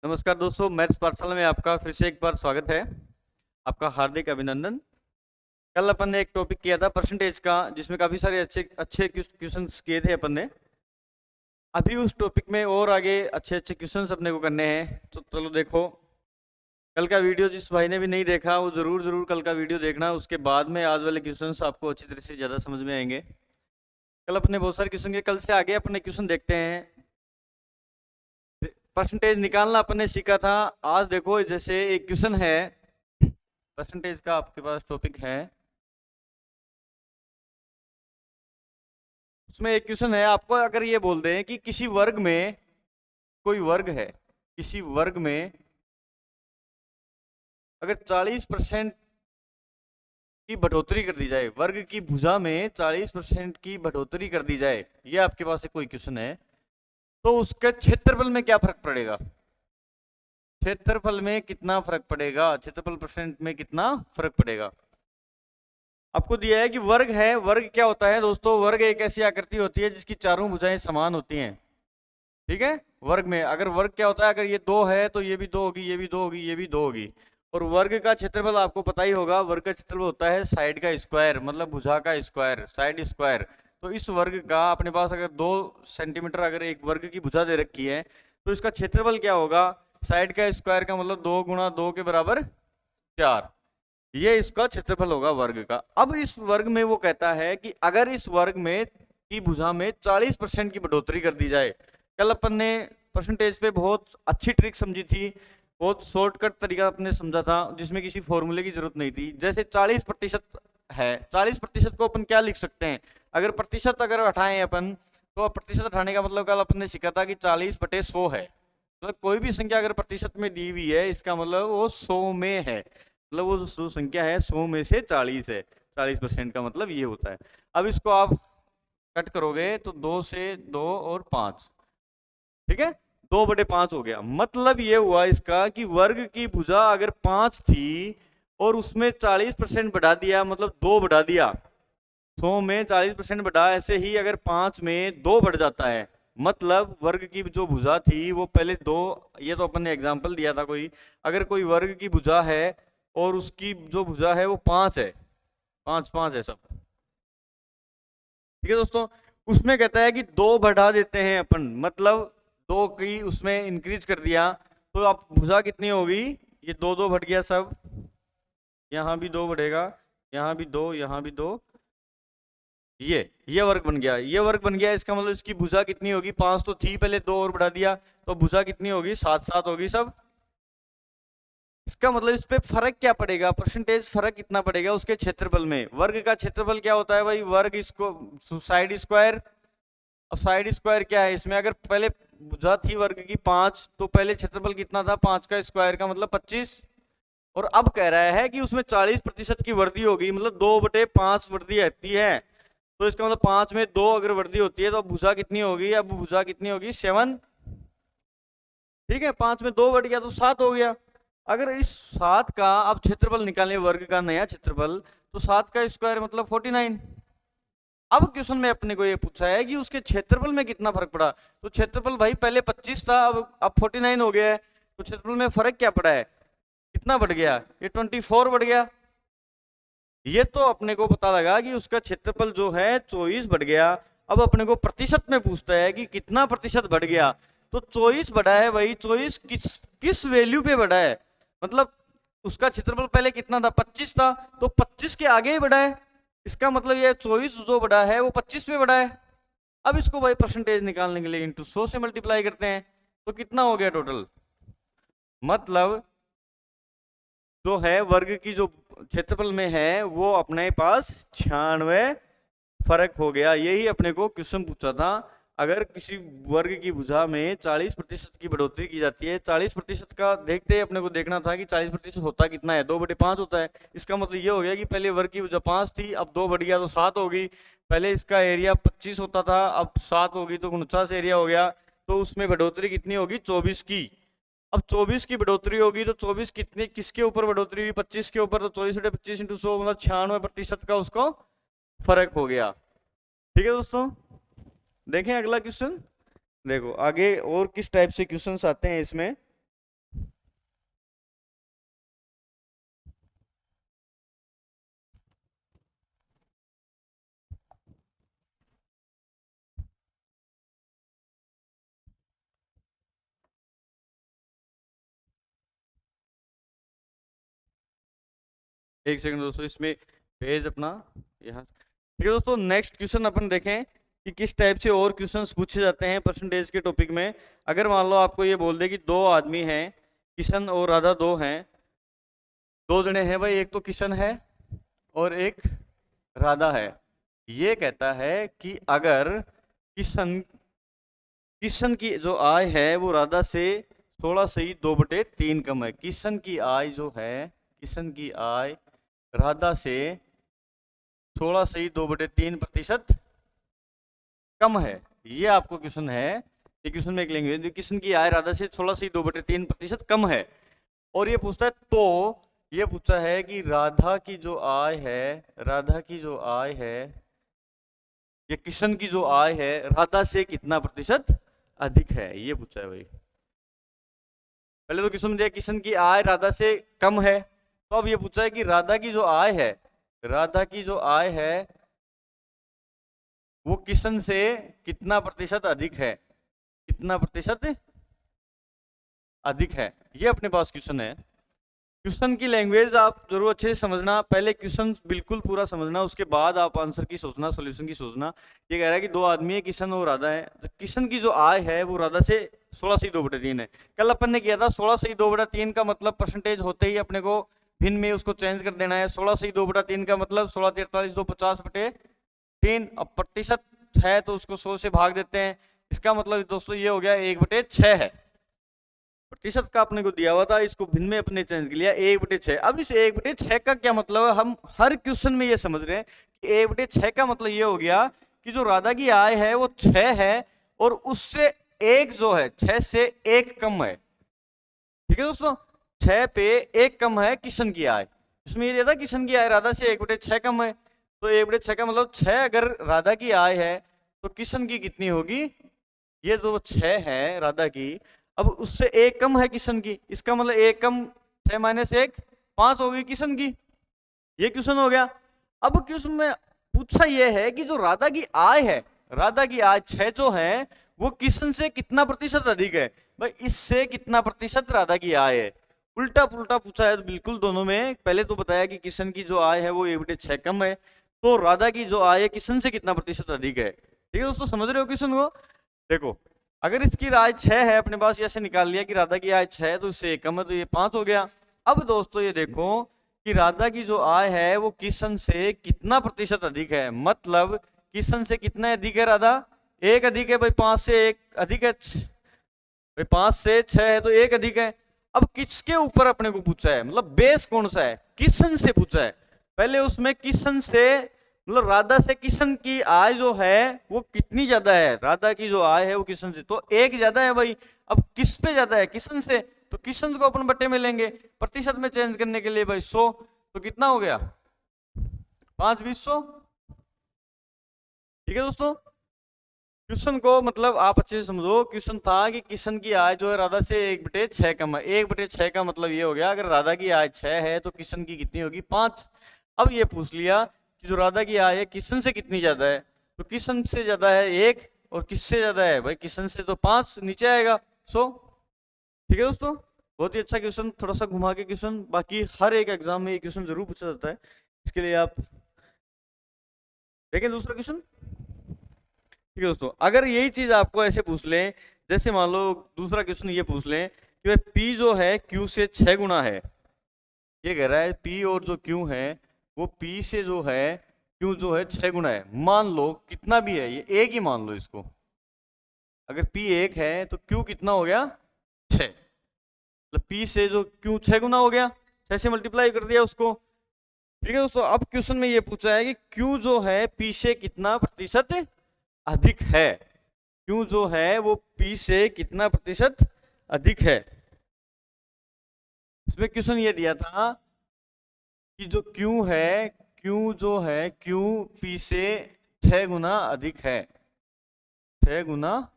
नमस्कार दोस्तों, मैथ्स पाठशाला में आपका फिर से एक बार स्वागत है। आपका हार्दिक अभिनंदन। कल अपन ने एक टॉपिक किया था परसेंटेज का, जिसमें काफ़ी सारे अच्छे अच्छे क्वेश्चंस किए थे अपन ने। अभी उस टॉपिक में और आगे अच्छे अच्छे क्वेश्चंस अपने को करने हैं, तो चलो देखो। कल का वीडियो जिस भाई ने भी नहीं देखा वो ज़रूर ज़रूर कल का वीडियो देखना। उसके बाद में आज वाले क्वेश्चंस आपको अच्छी तरह से ज़्यादा समझ में आएंगे। कल अपने बहुत सारे क्वेश्चन के, कल से आगे अपने क्वेश्चन देखते हैं। परसेंटेज निकालना अपने सीखा था। आज देखो, जैसे एक क्वेश्चन है परसेंटेज का, आपके पास टॉपिक है, उसमें एक क्वेश्चन है। आपको अगर ये बोल दें कि किसी वर्ग में, कोई वर्ग है, किसी वर्ग में अगर 40% की बढ़ोतरी कर दी जाए, वर्ग की भुजा में 40% की बढ़ोतरी कर दी जाए, ये आपके पास एक कोई क्वेश्चन है, तो उसके क्षेत्रफल में क्या फर्क पड़ेगा? क्षेत्रफल में कितना फर्क पड़ेगा? क्षेत्रफल परसेंट में कितना फर्क पड़ेगा? आपको दिया है कि वर्ग है। वर्ग क्या होता है दोस्तों? वर्ग एक ऐसी आकृति होती है जिसकी चारों भुजाएं समान होती हैं। ठीक है। वर्ग में अगर वर्ग क्या होता है, अगर ये दो है तो ये भी दो होगी, ये भी दो होगी, ये भी दो होगी। और वर्ग का क्षेत्रफल आपको पता ही होगा, वर्ग का क्षेत्रफल होता है साइड का स्क्वायर, मतलब भुजा का स्क्वायर, साइड स्क्वायर। तो इस वर्ग का अपने पास अगर 2 सेंटीमीटर अगर एक वर्ग की भुजा दे रखी है, तो इसका क्षेत्रफल क्या होगा? साइड का स्क्वायर का मतलब 2 गुणा 2 के बराबर 4। ये इसका क्षेत्रफल होगा वर्ग का। अब इस वर्ग में वो कहता है कि अगर इस वर्ग में की भुजा में 40% की बढ़ोतरी कर दी जाए। कल अपन ने परसेंटेज पे बहुत अच्छी ट्रिक समझी थी, बहुत शॉर्टकट तरीका अपने समझा था, जिसमें किसी फॉर्मूले की जरूरत नहीं थी। जैसे 40% है, 40% को अपन क्या लिख सकते हैं? अगर प्रतिशत अगर हटाएं अपन, तो प्रतिशत हटाने का मतलब कल अपन ने सीखा था कि 40/100 है। मतलब कोई भी संख्या अगर प्रतिशत में दी हुई है, इसका मतलब वो 100 में है। मतलब वो जो संख्या है 100 में से 40 है। 40% का मतलब ये होता है। अब इसको आप कट करोगे तो 2 से 2 और 5, ठीक है, 2/5 हो गया। मतलब ये हुआ इसका कि वर्ग की भुजा अगर 5 थी और उसमें 40% बढ़ा दिया, मतलब 2 बढ़ा दिया, 100 में 40% बढ़ा, ऐसे ही अगर 5 में 2 बढ़ जाता है, मतलब वर्ग की जो भुजा थी वो पहले 2, ये तो अपन ने एग्जांपल दिया था कोई, अगर कोई वर्ग की भुजा है और उसकी जो भुजा है वो 5 है, 5 5 है सब, ठीक है दोस्तों। उसमें कहता है कि 2 बढ़ा देते हैं अपन, मतलब 2 की उसमें इंक्रीज कर दिया, तो अब भुजा कितनी होगी? ये 2 2 बढ़ गया सब, यहाँ भी 2 बढ़ेगा, यहाँ भी 2, यहाँ भी 2, ये वर्ग बन गया, ये वर्ग बन गया। इसका मतलब इसकी भुजा कितनी होगी? 5 तो थी पहले, 2 और बढ़ा दिया, तो भुजा कितनी होगी? 7 7 होगी सब। इसका मतलब इस पे फर्क क्या पड़ेगा? परसेंटेज फर्क कितना पड़ेगा उसके क्षेत्रफल में? वर्ग का क्षेत्रफल क्या होता है भाई? वर्ग इसको साइड स्क्वायर। अब साइड स्क्वायर क्या है इसमें? अगर पहले भुजा थी वर्ग की 5, तो पहले क्षेत्रफल कितना था? 5 का स्क्वायर का मतलब 25। और अब कह रहा है कि उसमें 40% की वृद्धि होगी, मतलब 2/5 वृद्धि आती है। तो इसका मतलब 5 में 2 अगर वृद्धि होती है तो अब भुजा कितनी होगी? अब भुजा कितनी होगी? 7। ठीक है, 5 में 2 बढ़ गया तो 7 हो गया। अगर इस 7 का अब क्षेत्रफल निकालें, वर्ग का नया क्षेत्रफल, तो 7 का स्क्वायर मतलब 49। अब क्वेश्चन में अपने को ये पूछा है कि उसके क्षेत्रफल में कितना फर्क पड़ा। तो क्षेत्रफल भाई पहले 25 था, अब 49 हो गया है, तो क्षेत्रफल में फर्क क्या पड़ा है? कितना बढ़ गया? ये 24 बढ़ गया। ये तो अपने को पता लगा कि उसका क्षेत्रफल जो है 24 बढ़ गया। अब अपने को प्रतिशत में पूछता है कि कितना प्रतिशत बढ़ गया। तो 24 बढ़ा है भाई, 24 किस किस वैल्यू पे बढ़ा है? मतलब उसका क्षेत्रफल पहले कितना था? 25 था, तो 25 के आगे ही बढ़ा है। इसका मतलब ये 24 जो बढ़ा है वो 25 पे बढ़ा है। अब इसको भाई परसेंटेज निकालने के लिए इंटू 100 से मल्टीप्लाई करते हैं, तो कितना हो गया टोटल? मतलब जो है वर्ग की जो क्षेत्रफल में है वो अपने पास 96 फर्क हो गया। यही अपने को क्वेश्चन पूछा था। अगर किसी वर्ग की भुजा में 40% की बढ़ोतरी की जाती है, 40% का देखते ही अपने को देखना था कि 40% होता कितना है? 2/5 होता है। इसका मतलब ये हो गया कि पहले वर्ग की भुजा 5 थी, अब 2 बढ़ गया तो 7 हो गई। पहले इसका एरिया 25 होता था, अब 7 होगी तो 49 एरिया हो गया। तो उसमें बढ़ोतरी कितनी होगी? 24 की। अब 24 की बढ़ोतरी होगी तो 24 कितने किसके ऊपर बढ़ोतरी हुई? 25 के ऊपर। तो 24/25 इंटू 100 मतलब 96% का उसको फर्क हो गया। ठीक है दोस्तों, देखें अगला क्वेश्चन। देखो आगे और किस टाइप से क्वेश्चंस आते हैं इसमें। एक सेकंड दोस्तों, इसमें पेज अपना यहाँ, ठीक है दोस्तों। नेक्स्ट क्वेश्चन अपन देखें कि किस टाइप से और क्वेश्चंस पूछे जाते हैं परसेंटेज के टॉपिक में। अगर मान लो आपको ये बोल दे कि दो आदमी हैं, किशन और राधा दो हैं, दो जने हैं भाई, एक तो किशन है और एक राधा है। ये कहता है कि अगर किशन किशन की जो आय है वो राधा से 16/2/3 कम है। किशन की आय जो है, किशन की आय राधा से 16/2/3% कम है। ये आपको क्वेश्चन है, ये क्वेश्चन में एक लैंग्वेज, किशन की आय राधा से 16/2/3% कम है। और ये पूछता है, तो ये पूछता है कि राधा की जो आय है, राधा की जो आय है, ये किशन की जो आय है राधा से कितना प्रतिशत अधिक है, ये पूछा है भाई। पहले तो क्वेश्चन दिया किशन की आय राधा से कम है, तो अब ये पूछा है कि राधा की जो आय है, राधा की जो आय है वो किशन से कितना प्रतिशत अधिक है, कितना प्रतिशत अधिक है, ये अपने पास क्वेश्चन है। क्वेश्चन की लैंग्वेज आप जरूर अच्छे से समझना, पहले क्वेश्चन बिल्कुल पूरा समझना, उसके बाद आप आंसर की सोचना, सॉल्यूशन की सोचना। ये कह रहा है कि दो आदमी है, किशन और राधा है, तो किशन की जो आय है वो राधा से 16/2/3 है। कल अपन ने किया था 16/2/3 का मतलब परसेंटेज होते ही अपने को भिन्न में उसको चेंज कर देना है। 16/2/3 का मतलब 16×3=250/3। अब प्रतिशत है तो उसको 100 से भाग देते हैं, इसका मतलब दोस्तों ये हो गया 1/6 है। प्रतिशत का अपने को दिया हुआ था, इसको भिन्न में अपने चेंज कर लिया 1/6। अब इस 1/6 का क्या मतलब है, हम हर क्वेश्चन में ये समझ रहे हैं कि 1/6 का मतलब ये हो गया कि जो राधा की आय है वो 6 है और उससे एक जो है 6 से 1 कम है। ठीक है दोस्तों, 6 पे 1 कम है किशन की आय। इसमें ये दिया था किशन की आय राधा से 1/6 कम है, तो 1/6 का मतलब 6 अगर राधा की आय है तो किशन की कितनी होगी, ये जो 6 है राधा की, अब उससे 1 कम है किशन की, इसका मतलब 1 कम 6 - 1 5 हो गई किशन की। ये क्वेश्चन हो गया। अब क्वेश्चन में पूछा यह है कि जो राधा की आय है, राधा की आय 6 जो है वो किशन से कितना प्रतिशत अधिक है। भाई इससे कितना प्रतिशत राधा की आय है, उल्टा पुल्टा पूछा है बिल्कुल दोनों में। पहले तो बताया कि किशन की जो आय है वो 1/6 कम है, तो राधा की जो आय है किशन से कितना प्रतिशत अधिक है। ठीक है दोस्तों, समझ रहे हो क्वेश्चन को। देखो अगर इसकी आय 6 है अपने पास, ऐसे निकाल लिया कि राधा की आय 6 है तो इससे 1 कम है तो ये 5 हो गया। अब दोस्तों ये देखो कि राधा की जो आय है वो किशन से कितना प्रतिशत अधिक है, मतलब किशन से कितना अधिक है राधा, 1 अधिक है भाई, 5 से 1 अधिक है, भाई 5 से 6 है तो 1 अधिक है। अब किसके ऊपर अपने को पूछा है, मतलब बेस कौन सा है, किशन से पूछा है। पहले उसमें किशन से मतलब राधा से किशन की आय जो है वो कितनी ज्यादा है, राधा की जो आय है वो किशन से तो 1 ज्यादा है भाई। अब किस पे ज्यादा है, किशन से, तो किशन को अपन बट्टे में लेंगे, प्रतिशत में चेंज करने के लिए भाई 100, तो कितना हो गया 5×20=100। ठीक है दोस्तों, क्वेश्चन को मतलब आप अच्छे से समझो। क्वेश्चन था कि किशन की आय जो है राधा से 1/6 कम है। 1/6 का मतलब ये हो गया अगर राधा की आय 6 है तो किशन की कितनी होगी 5। अब ये पूछ लिया कि जो राधा की आय है किशन से कितनी ज्यादा है, तो किशन से ज्यादा है 1 और किससे ज्यादा है भाई, किशन से तो 5 नीचे आएगा 100। ठीक है दोस्तों, बहुत ही अच्छा क्वेश्चन, थोड़ा सा घुमा के क्वेश्चन, बाकी हर एक एग्जाम में ये क्वेश्चन जरूर पूछा जाता है, इसके लिए आप देखें दूसरा क्वेश्चन। ठीक है दोस्तों, अगर यही चीज आपको ऐसे पूछ लें, जैसे मान लो दूसरा क्वेश्चन ये पूछ लें कि भाई P जो है Q से 6 गुना है। ये कह रहा है P और जो Q है वो P से जो है Q जो है 6 गुना है। मान लो कितना भी है, ये एक ही मान लो इसको, अगर P 1 है तो Q कितना हो गया 6, मतलब P से जो Q 6 गुना हो गया, 6 से मल्टीप्लाई कर दिया उसको। ठीक है दोस्तों, अब क्वेश्चन में ये पूछा है कि Q जो है P से कितना प्रतिशत अधिक है, Q जो है वो P से कितना प्रतिशत अधिक है। इसमें क्वेश्चन ये दिया था कि जो Q है, Q जो है Q P से 6 गुना अधिक है, 6 गुना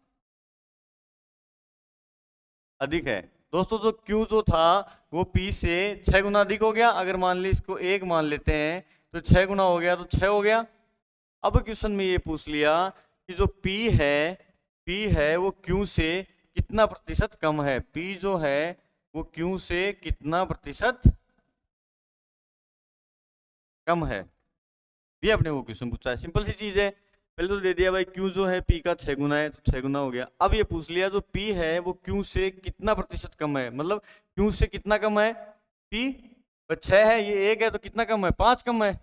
अधिक है। दोस्तों जो Q जो था वो P से 6 गुना अधिक हो गया। अगर मान ली इसको 1 मान लेते हैं तो 6 गुना हो गया तो 6 हो गया। अब क्वेश्चन में ये पूछ लिया कि जो P है वो Q से कितना प्रतिशत कम है, P जो है वो Q से कितना प्रतिशत कम है, ये अपने वो क्वेश्चन पूछा है। सिंपल सी चीज है, पहले तो दे दिया भाई क्यू जो है पी का 6 गुना है, तो 6 गुना हो गया। अब ये पूछ लिया जो पी है वो क्यू से कितना प्रतिशत कम है, मतलब क्यू से कितना कम है, पी 6 है, ये 1 है, तो कितना कम है, 5 कम है।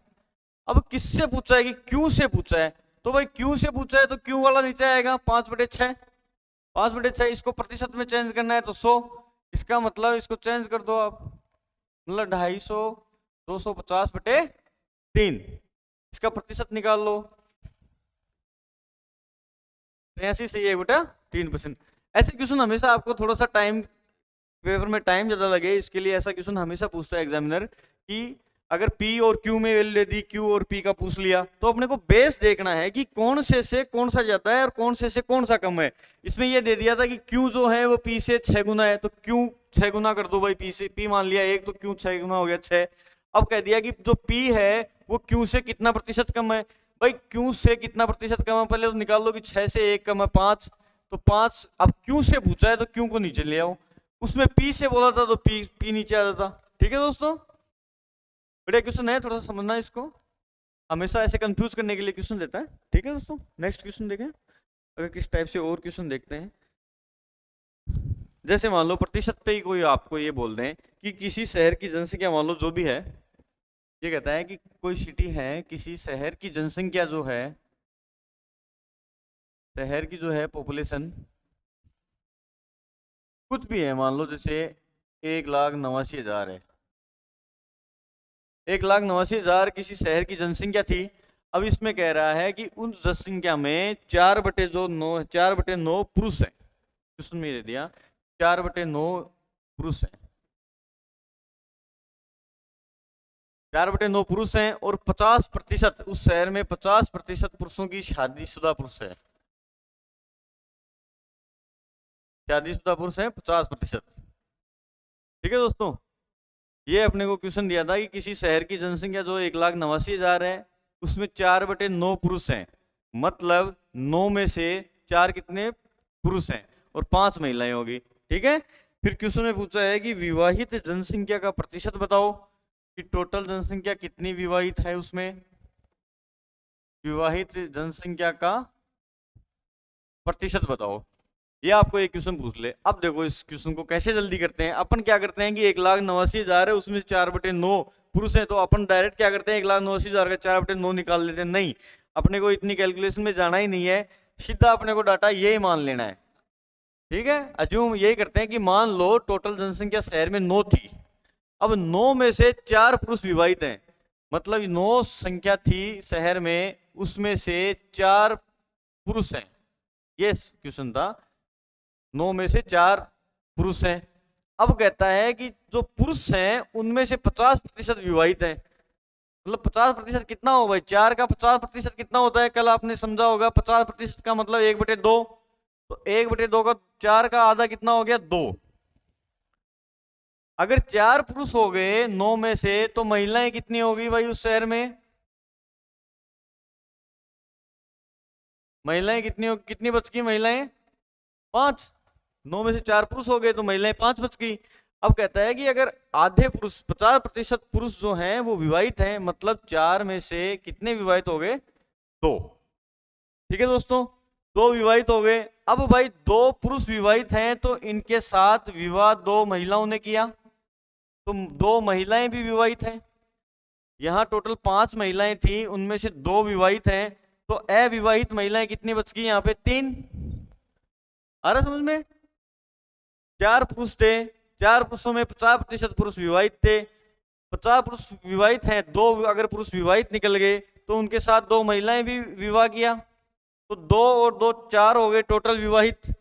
अब किससे पूछा है कि क्यू से पूछा है, तो भाई क्यू से पूछा है तो क्यू वाला नीचे आएगा 5/6, 5/6 इसको प्रतिशत में चेंज करना है तो 100, इसका मतलब इसको चेंज कर दो आप, मतलब 250, 250/3, इसका प्रतिशत निकाल लो, 83 सही है बेटा, 3%। ऐसे क्वेश्चन हमेशा आपको थोड़ा सा टाइम, पेपर में टाइम ज्यादा लगे, इसके लिए ऐसा क्वेश्चन हमेशा पूछता है एग्जामिनर कि अगर P और Q में वैल्यू दे दी, Q और P का पूछ लिया, तो अपने को बेस देखना है कि कौन से कौन सा ज्यादा है और कौन से कौन सा कम है। इसमें ये दे दिया था कि Q जो है वो P से 6 गुना है, तो Q 6 गुना कर दो भाई, P से, P मान लिया 1, तो Q 6 गुना हो गया 6। अब कह दिया कि जो P है वो Q से कितना प्रतिशत कम है, भाई Q से कितना प्रतिशत कम है, पहले तो निकाल लो कि 6 से 1 कम है 5, तो 5, अब Q से पूछा है तो Q को नीचे ले आओ, उसमें P से बोला था तो P नीचे आ जाता। ठीक है दोस्तों, बढ़िया क्वेश्चन है, थोड़ा सा समझना इसको, हमेशा ऐसे कंफ्यूज करने के लिए क्वेश्चन देता है। ठीक है दोस्तों, नेक्स्ट क्वेश्चन देखें, अगर किस टाइप से और क्वेश्चन देखते हैं। जैसे मान लो प्रतिशत पे ही कोई आपको ये बोल दें कि किसी शहर की जनसंख्या, मान लो जो भी है, ये कहता है कि कोई सिटी है, किसी शहर की जनसंख्या जो है, शहर की जो है पॉपुलेशन कुछ भी है, मान लो जैसे 1,89,000 है, 1,89,000 किसी शहर की जनसंख्या थी। अब इसमें कह रहा है कि उस जनसंख्या में 4/9 पुरुष है, क्वेश्चन में दे दिया 4/9 पुरुष है, 4/9 पुरुष हैं और 50%, उस शहर में 50% पुरुषों की शादीशुदा पुरुष है, शादीशुदा पुरुष है 50%। ठीक है दोस्तों, ये अपने को क्वेश्चन दिया था कि किसी शहर की जनसंख्या जो 1,89,000 है, उसमें 4/9 पुरुष हैं, मतलब 9 में से 4 कितने पुरुष हैं और 5 महिलाएं होगी। ठीक है, फिर क्वेश्चन में पूछा है कि विवाहित जनसंख्या का प्रतिशत बताओ, कि टोटल जनसंख्या कितनी विवाहित है, उसमें विवाहित जनसंख्या का प्रतिशत बताओ, ये आपको एक क्वेश्चन पूछ ले। अब देखो इस क्वेश्चन को कैसे जल्दी करते हैं, अपन क्या करते हैं कि 1,89,000 है, उसमें 4/9 पुरुष है, तो अपन डायरेक्ट क्या करते हैं 1,89,000 का 4/9 निकाल लेते हैं। नहीं, अपने को इतनी कैलकुलेशन में जाना ही नहीं है, सीधा अपने को डाटा यही मान लेना है। ठीक है, अज्यूम यही करते हैं कि मान लो टोटल जनसंख्या शहर में 9 थी, अब 9 में से 4 पुरुष विवाहित हैं, मतलब 9 संख्या थी शहर में, उसमें से 4 पुरुष हैं, ये क्वेश्चन था, 9 में से 4 पुरुष हैं। अब कहता है कि जो पुरुष हैं उनमें से 50% विवाहित हैं, मतलब 50% कितना हो भाई, 4 का 50% कितना होता है, कल आपने समझा होगा, 50% का मतलब 1/2, तो 1/2 का 4 का आधा कितना हो गया 2। अगर 4 पुरुष हो गए 9 में से, तो महिलाएं कितनी होगी भाई उस शहर में, महिलाएं कितनी बच गई, महिलाएं 5, 9 में से 4 पुरुष हो गए तो महिलाएं 5 बच गई। अब कहता है कि अगर आधे पुरुष 50% पुरुष जो हैं वो विवाहित हैं, मतलब 4 में से कितने विवाहित हो गए, 2। ठीक है दोस्तों, 2 विवाहित हो गए। अब भाई 2 पुरुष विवाहित हैं तो इनके साथ विवाह 2 महिलाओं ने किया, तो 2 महिलाएं भी विवाहित हैं, यहाँ टोटल 5 महिलाएं थी, उनमें से 2 विवाहित हैं, तो अविवाहित महिलाएं कितनी बच गई यहाँ पे 3। आ रहा समझ में, 4 पुरुष थे, 4 पुरुषों में 50% पुरुष विवाहित थे, 50 पुरुष विवाहित हैं, 2 अगर पुरुष विवाहित निकल गए तो उनके साथ 2 महिलाएं भी विवाह किया, तो 2 और 2 4 हो गए टोटल विवाहित,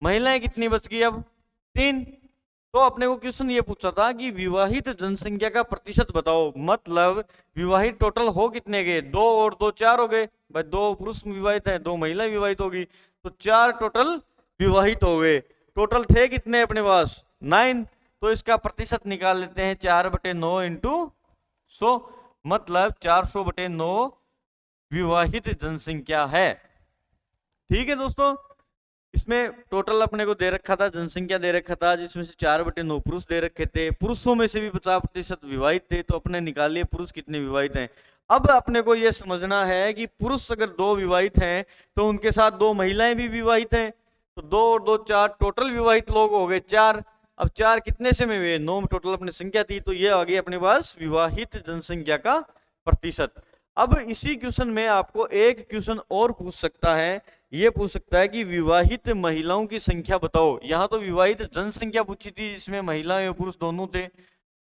महिलाएं कितनी बच गई अब 3। तो अपने को क्वेश्चन ये पूछा था कि विवाहित जनसंख्या का प्रतिशत बताओ, मतलब विवाहित टोटल हो कितने गए, 2 और 2 4 हो गए भाई, 2 पुरुष विवाहित हैं, 2 महिलाएं विवाहित होगी, तो 4 टोटल विवाहित हो गए। टोटल थे कितने अपने पास 9, तो इसका प्रतिशत निकाल लेते हैं 4/9 इंटू 100, मतलब 400/9 विवाहित जनसंख्या है। ठीक है दोस्तों, इसमें टोटल अपने को दे रखा था, जनसंख्या दे रखा था, जिसमें से 4/9 पुरुष दे रखे थे, पुरुषों में से भी 50% विवाहित थे, तो अपने निकाल लिए पुरुष कितने विवाहित हैं। अब अपने को यह समझना है कि पुरुष अगर 2 विवाहित हैं तो उनके साथ 2 महिलाएं भी विवाहित हैं, तो 2 और 2 4, टोटल विवाहित लोग हो गए 4। अब 4 कितने से में हुए, 9 टोटल अपनी संख्या थी, तो ये आ गई अपने पास विवाहित जनसंख्या का प्रतिशत। अब इसी क्वेश्चन में आपको एक क्वेश्चन और पूछ सकता है, ये पूछ सकता है कि विवाहित महिलाओं की संख्या बताओ। यहां तो विवाहित जनसंख्या पूछी थी जिसमें महिलाएं और पुरुष दोनों थे।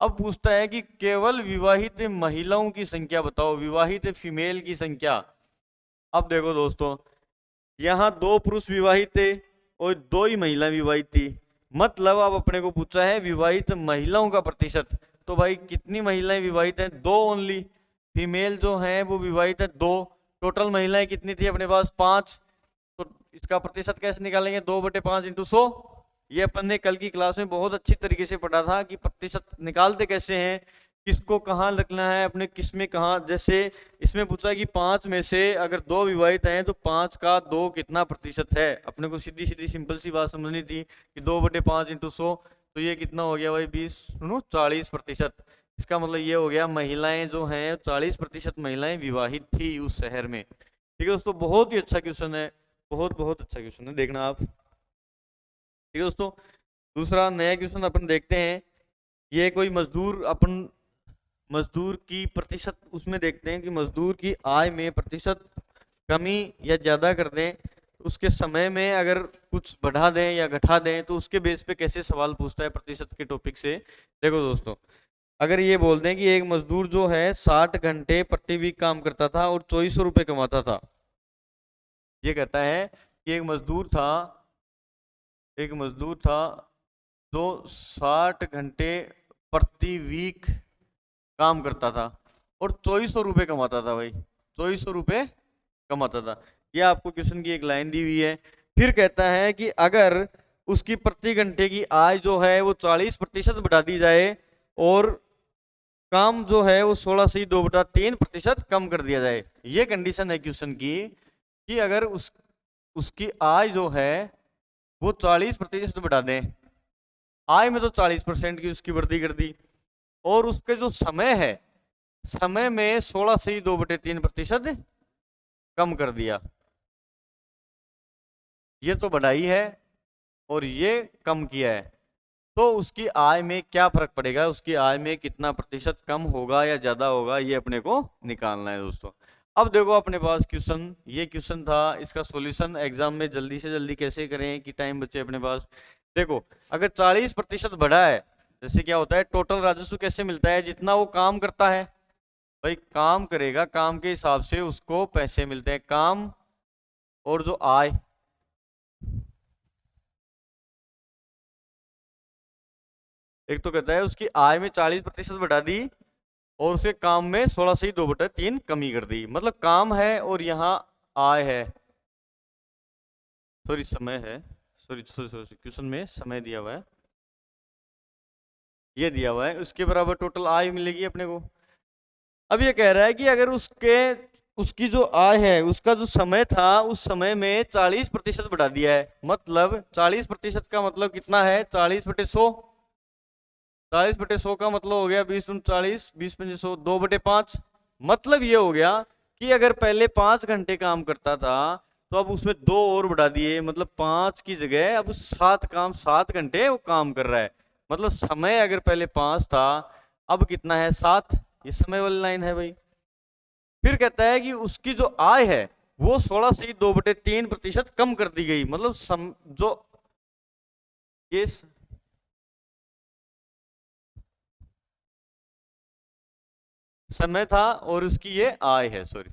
अब पूछता है कि केवल विवाहित महिलाओं की संख्या बताओ, विवाहित फीमेल की संख्या। अब देखो दोस्तों, यहाँ 2 पुरुष विवाहित थे और 2 ही महिला विवाहित थी, मतलब अब अपने को पूछा है विवाहित महिलाओं का प्रतिशत। तो भाई कितनी महिलाएं विवाहित हैं, 2 ओनली। फीमेल जो है वो विवाहित है 2, टोटल महिलाएं कितनी थी अपने पास 5। तो इसका प्रतिशत कैसे निकालेंगे, 2/5 × 100। ये अपन ने कल की क्लास में बहुत अच्छी तरीके से पढ़ा था कि प्रतिशत निकालते कैसे हैं, किसको कहाँ रखना है, अपने किस में कहाँ। जैसे इसमें पूछा है कि 5 में से अगर 2 विवाहित हैं तो 5 का 2 कितना प्रतिशत है। अपने को सीधी सीधी सिंपल सी बात समझनी थी कि 2/5 × 100, तो ये कितना हो गया भाई 20 40%। इसका मतलब ये हो गया महिलाएं जो हैं 40% महिलाएं विवाहित थी उस शहर में। ठीक है दोस्तों, बहुत ही अच्छा क्वेश्चन है, बहुत बहुत अच्छा क्वेश्चन है, देखना आप। ठीक है दोस्तों, दूसरा नया क्वेश्चन अपन देखते हैं। ये कोई मजदूर, अपन मजदूर की प्रतिशत उसमें देखते हैं कि मजदूर की आय में प्रतिशत कमी या ज्यादा कर दें, तो उसके समय में अगर कुछ बढ़ा दें या घटा दें, तो उसके बेस पे कैसे सवाल पूछता है प्रतिशत के टॉपिक से। देखो दोस्तों, अगर ये बोल दें कि एक मजदूर जो है 60 घंटे प्रति वीक काम करता था और 2400 रुपये कमाता था। ये कहता है कि एक मजदूर था जो 60 घंटे प्रति वीक काम करता था और 2400 रुपये कमाता था। भाई 2400 रुपये कमाता था, ये आपको क्वेश्चन की एक लाइन दी हुई है। फिर कहता है कि अगर उसकी प्रति घंटे की आय जो है वो 40% बढ़ा दी जाए और काम जो है वो 16 से 2/3% कम कर दिया जाए। ये कंडीशन है क्वेश्चन की कि अगर उसकी आय जो है वो 40% बढ़ा दें, आय में तो 40% की उसकी वृद्धि कर दी, और उसके जो समय है, समय में 16 से 2/3% कम कर दिया। ये तो बढ़ाई है और ये कम किया है, तो उसकी आय में क्या फर्क पड़ेगा, उसकी आय में कितना प्रतिशत कम होगा या ज्यादा होगा, ये अपने को निकालना है दोस्तों। अब देखो अपने पास क्वेश्चन, ये क्वेश्चन था, इसका सॉल्यूशन एग्जाम में जल्दी से जल्दी कैसे करें कि टाइम बचे अपने पास। देखो, अगर 40% बढ़ा है, जैसे क्या होता है, टोटल राजस्व कैसे मिलता है, जितना वो काम करता है। भाई काम करेगा, काम के हिसाब से उसको पैसे मिलते हैं, काम और जो आय। एक तो कहता है उसकी आय में 40% बढ़ा दी और उसके काम में 16 से 2/3 कमी कर दी, मतलब काम है और यहाँ आय है, सॉरी समय है, सॉरी क्वेश्चन में समय दिया हुआ है, ये दिया हुआ है, उसके बराबर टोटल आय मिलेगी अपने को। अब ये कह रहा है कि अगर उसकी जो आय है, उसका जो समय था, उस समय में 40% बढ़ा दिया है, मतलब 40% का मतलब कितना है, 40/100। 40/100 का मतलब हो गया 20 × 40, 20×100, 2/5। मतलब ये हो गया कि अगर पहले 5 घंटे काम करता था तो अब उसमें 2 और बढ़ा दिए, मतलब 5 की जगह अब 7 घंटे वो काम कर रहा है। मतलब समय अगर पहले 5 था, अब कितना है 7। ये समय वाली लाइन है भाई। फिर कहता है कि उसकी जो आय है वो 16 से 2/3% कम कर दी गई, मतलब जो ये समय था और उसकी ये आय है, सॉरी,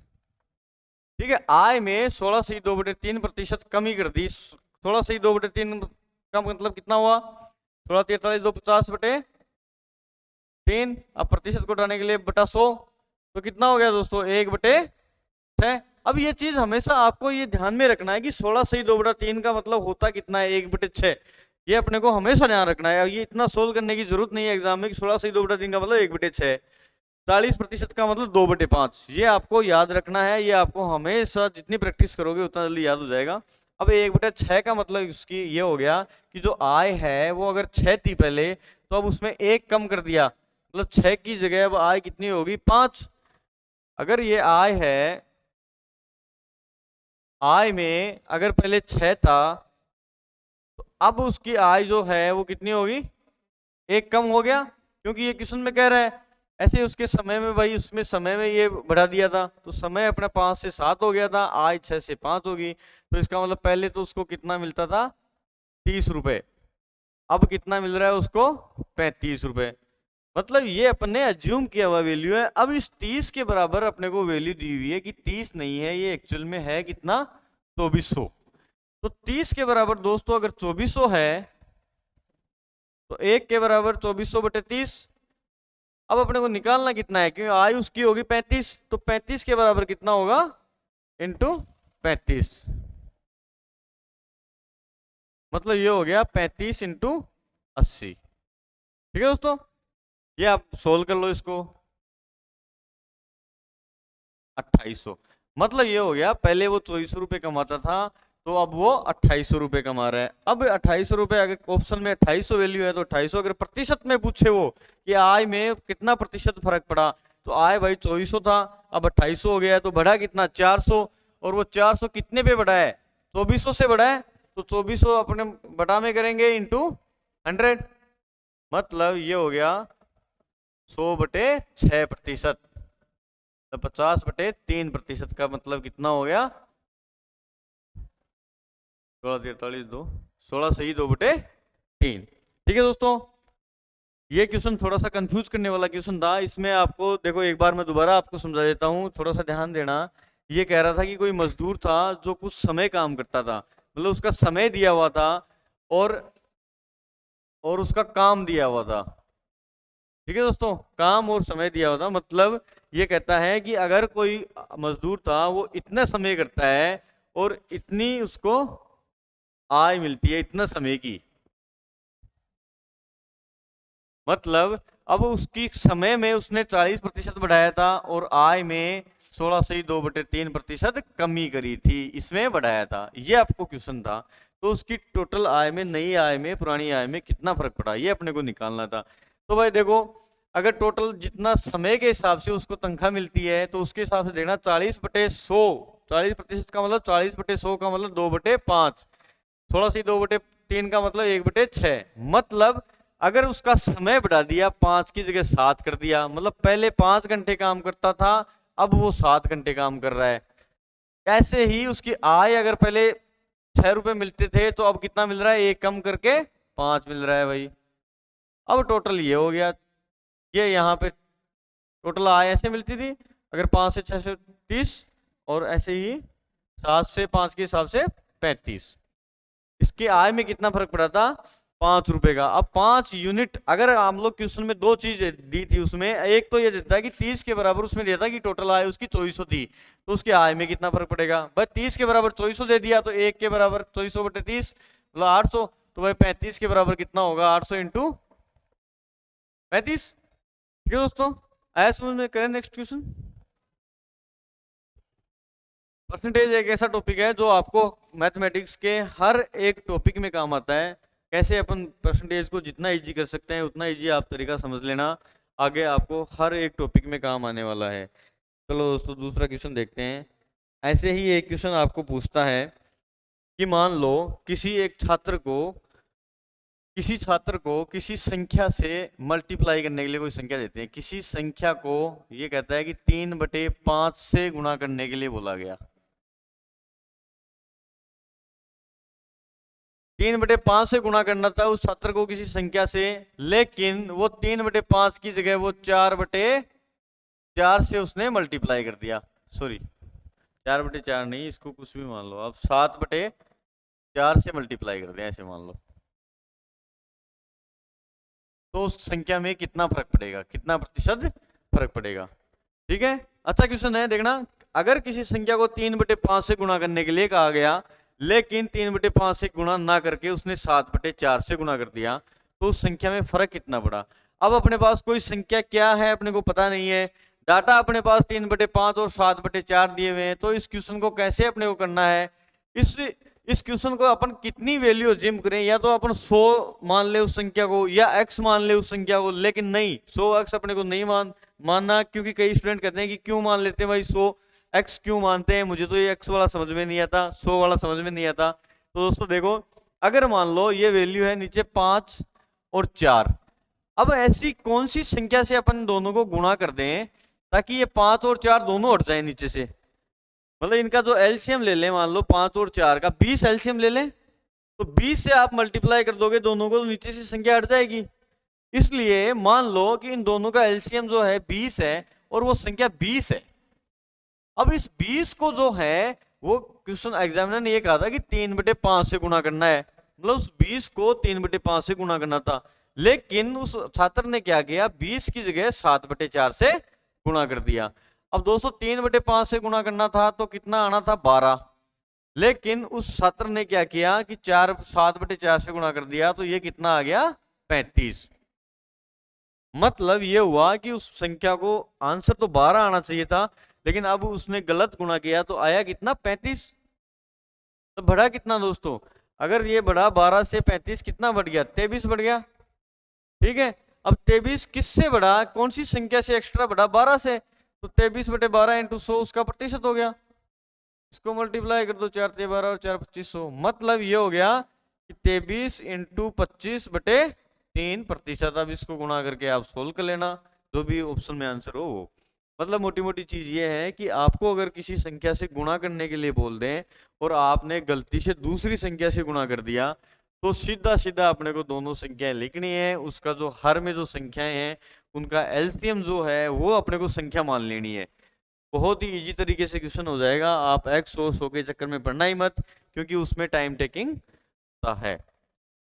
ठीक है, आय में 16 से 2/3% कमी कर दी। 16 से 2/3 का मतलब कितना हुआ, 16 43 2 50/3। अब प्रतिशत को हटाने के लिए बटा 100, तो कितना हो गया दोस्तों 1/6। अब ये चीज हमेशा आपको ये ध्यान में रखना है कि 16 से 2/3 का मतलब होता कितना है, 1/6। ये अपने को हमेशा ध्यान रखना है। ये इतना सोल्व करने की जरूरत नहीं है एग्जाम में कि 16 से 2/3 का मतलब 1/6, 40% का मतलब 2/5। ये आपको याद रखना है, ये आपको हमेशा जितनी प्रैक्टिस करोगे उतना जल्दी याद हो जाएगा। अब 1/6 का मतलब इसकी ये हो गया कि जो आय है वो अगर 6 थी पहले, तो अब उसमें 1 कम कर दिया, मतलब 6 की जगह अब आय कितनी होगी 5। अगर ये आय है, आय में अगर पहले 6 था, तो अब उसकी आय जो है वो कितनी होगी, 1 कम हो गया, क्योंकि ये क्वेश्चन में कह रहा है। ऐसे उसके समय में भाई, उसमें समय में ये बढ़ा दिया था, तो समय अपना 5 से 7 हो गया था, आय 6 से 5 होगी। तो इसका मतलब पहले तो उसको कितना मिलता था, 30 रुपए, अब कितना मिल रहा है उसको, 35 रुपए। मतलब ये अपने अज्यूम किया हुआ वैल्यू है। अब इस 30 के बराबर अपने को वैल्यू दी हुई है कि 30 नहीं है, ये एक्चुअल में है कितना, 2400। तो 30 के बराबर दोस्तों अगर 2400 है, तो 1 के बराबर 2400 बटे 30। अब अपने को निकालना कितना है, क्योंकि आयु उसकी होगी 35, तो 35 के बराबर कितना होगा, इंटू 35। मतलब ये हो गया 35 इंटू 80। ठीक है दोस्तों, ये आप सोल्व कर लो इसको। 2800, मतलब ये हो गया पहले वो 2400 रुपये कमाता था, तो अब वो 2800 रुपये कमा रहा है। अब 2800 रुपये, अगर ऑप्शन में 2800 वैल्यू है, तो 2800 अगर प्रतिशत में पूछे वो कि आय में कितना प्रतिशत फर्क पड़ा, तो आय भाई 2400 था, अब 2800 हो गया, तो बढ़ा कितना, 400। और वो 400 कितने पे बढ़ा है, 2400 से बढ़ा है, तो 2400 अपने बटा में करेंगे इंटू 100, मतलब ये हो गया 100/6%। तो 50/3% का मतलब कितना हो गया, 16 43 2, 16 सही 2/3। ठीक है दोस्तों, ये क्वेश्चन थोड़ा सा कंफ्यूज करने वाला क्वेश्चन था। इसमें आपको देखो, एक बार मैं दोबारा आपको समझा देता हूँ, थोड़ा सा ध्यान देना। ये कह रहा था कि कोई मजदूर था जो कुछ समय काम करता था, मतलब उसका समय दिया हुआ था, और उसका काम दिया हुआ था। ठीक है दोस्तों, काम और समय दिया हुआ था, मतलब ये कहता है कि अगर कोई मजदूर था, वो इतना समय करता है और इतनी उसको आय मिलती है इतना समय की, मतलब अब उसकी समय में उसने 40% बढ़ाया था और आय में 16 से 2/3% कमी करी थी, इसमें बढ़ाया था। ये आपको क्वेश्चन था, तो उसकी टोटल आय में, नई आय में, पुरानी आय में कितना फर्क पड़ा, ये अपने को निकालना था। तो भाई देखो, अगर टोटल जितना समय के हिसाब से उसको तनख्वाह मिलती है, तो उसके हिसाब से देखना 40/100, 40% का मतलब 40/100 का मतलब 2/5, 16 से 2/3 का मतलब 1/6। मतलब अगर उसका समय बढ़ा दिया, 5 की जगह 7 कर दिया, मतलब पहले 5 घंटे काम करता था, अब वो 7 घंटे काम कर रहा है। ऐसे ही उसकी आय अगर पहले 6 रुपए मिलते थे, तो अब कितना मिल रहा है, 1 कम करके 5 मिल रहा है भाई। अब टोटल ये हो गया, ये यहाँ पे टोटल आय ऐसे मिलती थी, अगर 5 से 6 से 30, और ऐसे ही 7 से 5 के हिसाब से 35। इसके आय में कितना फर्क पड़ा था, 5 रुपए का। अब 5 यूनिट, अगर हम लोग क्वेश्चन में दो चीज दी थी, उसमें एक तो ये देता है कि 30 के बराबर, उसमें दिया था कि टोटल आय उसकी 2400 थी, तो उसके आय में कितना फर्क पड़ेगा, बस 30 के बराबर 2400 दे दिया, तो 1 के बराबर 2400/30 मतलब 800, तो भाई 35 के बराबर कितना होगा, 800 इंटू 35। ठीक है दोस्तों, आया समझ में, करें नेक्स्ट क्वेश्चन। परसेंटेज एक ऐसा टॉपिक है जो आपको मैथमेटिक्स के हर एक टॉपिक में काम आता है। कैसे अपन परसेंटेज को जितना इजी कर सकते हैं, उतना इजी आप तरीका समझ लेना, आगे आपको हर एक टॉपिक में काम आने वाला है। चलो दोस्तों, दूसरा क्वेश्चन देखते हैं। ऐसे ही एक क्वेश्चन आपको पूछता है कि मान लो किसी छात्र को किसी संख्या से मल्टीप्लाई करने के लिए कोई संख्या देते हैं, किसी संख्या को ये कहता है कि 3/5 से गुणा करने के लिए बोला गया। 3/5 से गुणा करना था उस छात्र को किसी संख्या से, लेकिन वो 3/5 की जगह वो 4/4 से उसने मल्टीप्लाई कर दिया। सॉरी, 4/4 नहीं, इसको कुछ भी मान लो आप, 7/4 से मल्टीप्लाई कर दिया, ऐसे मान लो। तो उस संख्या में कितना फर्क पड़ेगा, कितना प्रतिशत फर्क पड़ेगा। ठीक है, अच्छा क्वेश्चन है, देखना। अगर किसी संख्या को 3/5 से गुणा करने के लिए कहा गया, लेकिन 3/5 से गुणा ना करके उसने 7/4 से गुणा कर दिया, तो उस संख्या में फर्क कितना पड़ा। अब अपने पास कोई संख्या क्या है अपने को पता नहीं है, डाटा अपने पास 3/5 और 7/4 दिए हुए हैं, तो इस क्वेश्चन को कैसे अपने को करना है, इस इस क्वेश्चन को अपन कितनी वैल्यू अज्यूम करें, या तो अपन 100 मान ले उस संख्या को या x मान ले उस संख्या को, लेकिन नहीं 100x अपने को नहीं मानना, क्योंकि कई स्टूडेंट कहते हैं कि क्यों मान लेते हैं भाई 100x क्यों मानते हैं, मुझे तो ये x वाला समझ में नहीं आता, 100 वाला समझ में नहीं आता। तो दोस्तों देखो, अगर मान लो ये वैल्यू है नीचे 5 और 4, अब ऐसी कौन सी संख्या से अपन दोनों को गुणा कर दें ताकि ये 5 और 4 दोनों हट जाए नीचे से, मतलब इनका जो एलसीएम ले लें, मान लो 5 और 4 का 20 एलसीएम ले लें, तो 20 से आप मल्टीप्लाई कर दोगे दोनों को, तो नीचे से संख्या हट जाएगी। इसलिए मान लो कि इन दोनों का एलसीएम जो है 20 है और वो संख्या 20 है। अब इस 20 को जो है वो क्वेश्चन एग्जामिनर ने ये कहा था कि 3/5 से गुणा करना है, मतलब उस 20 को 3/5 से गुणा करना था, लेकिन उस छात्र ने क्या किया, 20 की जगह 7/4 से गुणा कर दिया। अब दोस्तों 3/5 से गुणा करना था तो कितना आना था 12, लेकिन उस छात्र ने क्या किया कि 7/4 से गुणा कर दिया, तो ये कितना आ गया 35। मतलब ये हुआ कि उस संख्या को आंसर तो 12 आना चाहिए था, लेकिन अब उसने गलत गुणा किया तो आया कितना 35। तो बढ़ा कितना दोस्तों, अगर ये बढ़ा 12 से 35 कितना बढ़ गया 23 बढ़ गया। ठीक है, अब 23 किससे बढ़ा, कौन सी संख्या से एक्स्ट्रा बढ़ा, 12 से, तो 23/12 इंटू 100 उसका प्रतिशत हो गया। इसको मल्टीप्लाई कर दो, 4 × 12 और 4 × 25 100, मतलब ये हो गया कि 23 × 25/3%। अब इसको गुणा करके आप सोल्व कर लेना, जो भी ऑप्शन में आंसर हो वो। मतलब मोटी मोटी चीज ये है कि आपको अगर किसी संख्या से गुणा करने के लिए बोल दें और आपने गलती से दूसरी संख्या से गुणा कर दिया, तो सीधा सीधा अपने को दोनों संख्याएं लिखनी है, उसका जो हर में जो संख्याएं हैं उनका एलसीएम जो है वो अपने को संख्या मान लेनी है। बहुत ही इजी तरीके से क्वेश्चन हो जाएगा, आप एक्स और 100 के चक्कर में पढ़ना ही मत, क्योंकि उसमें टाइम टेकिंग है।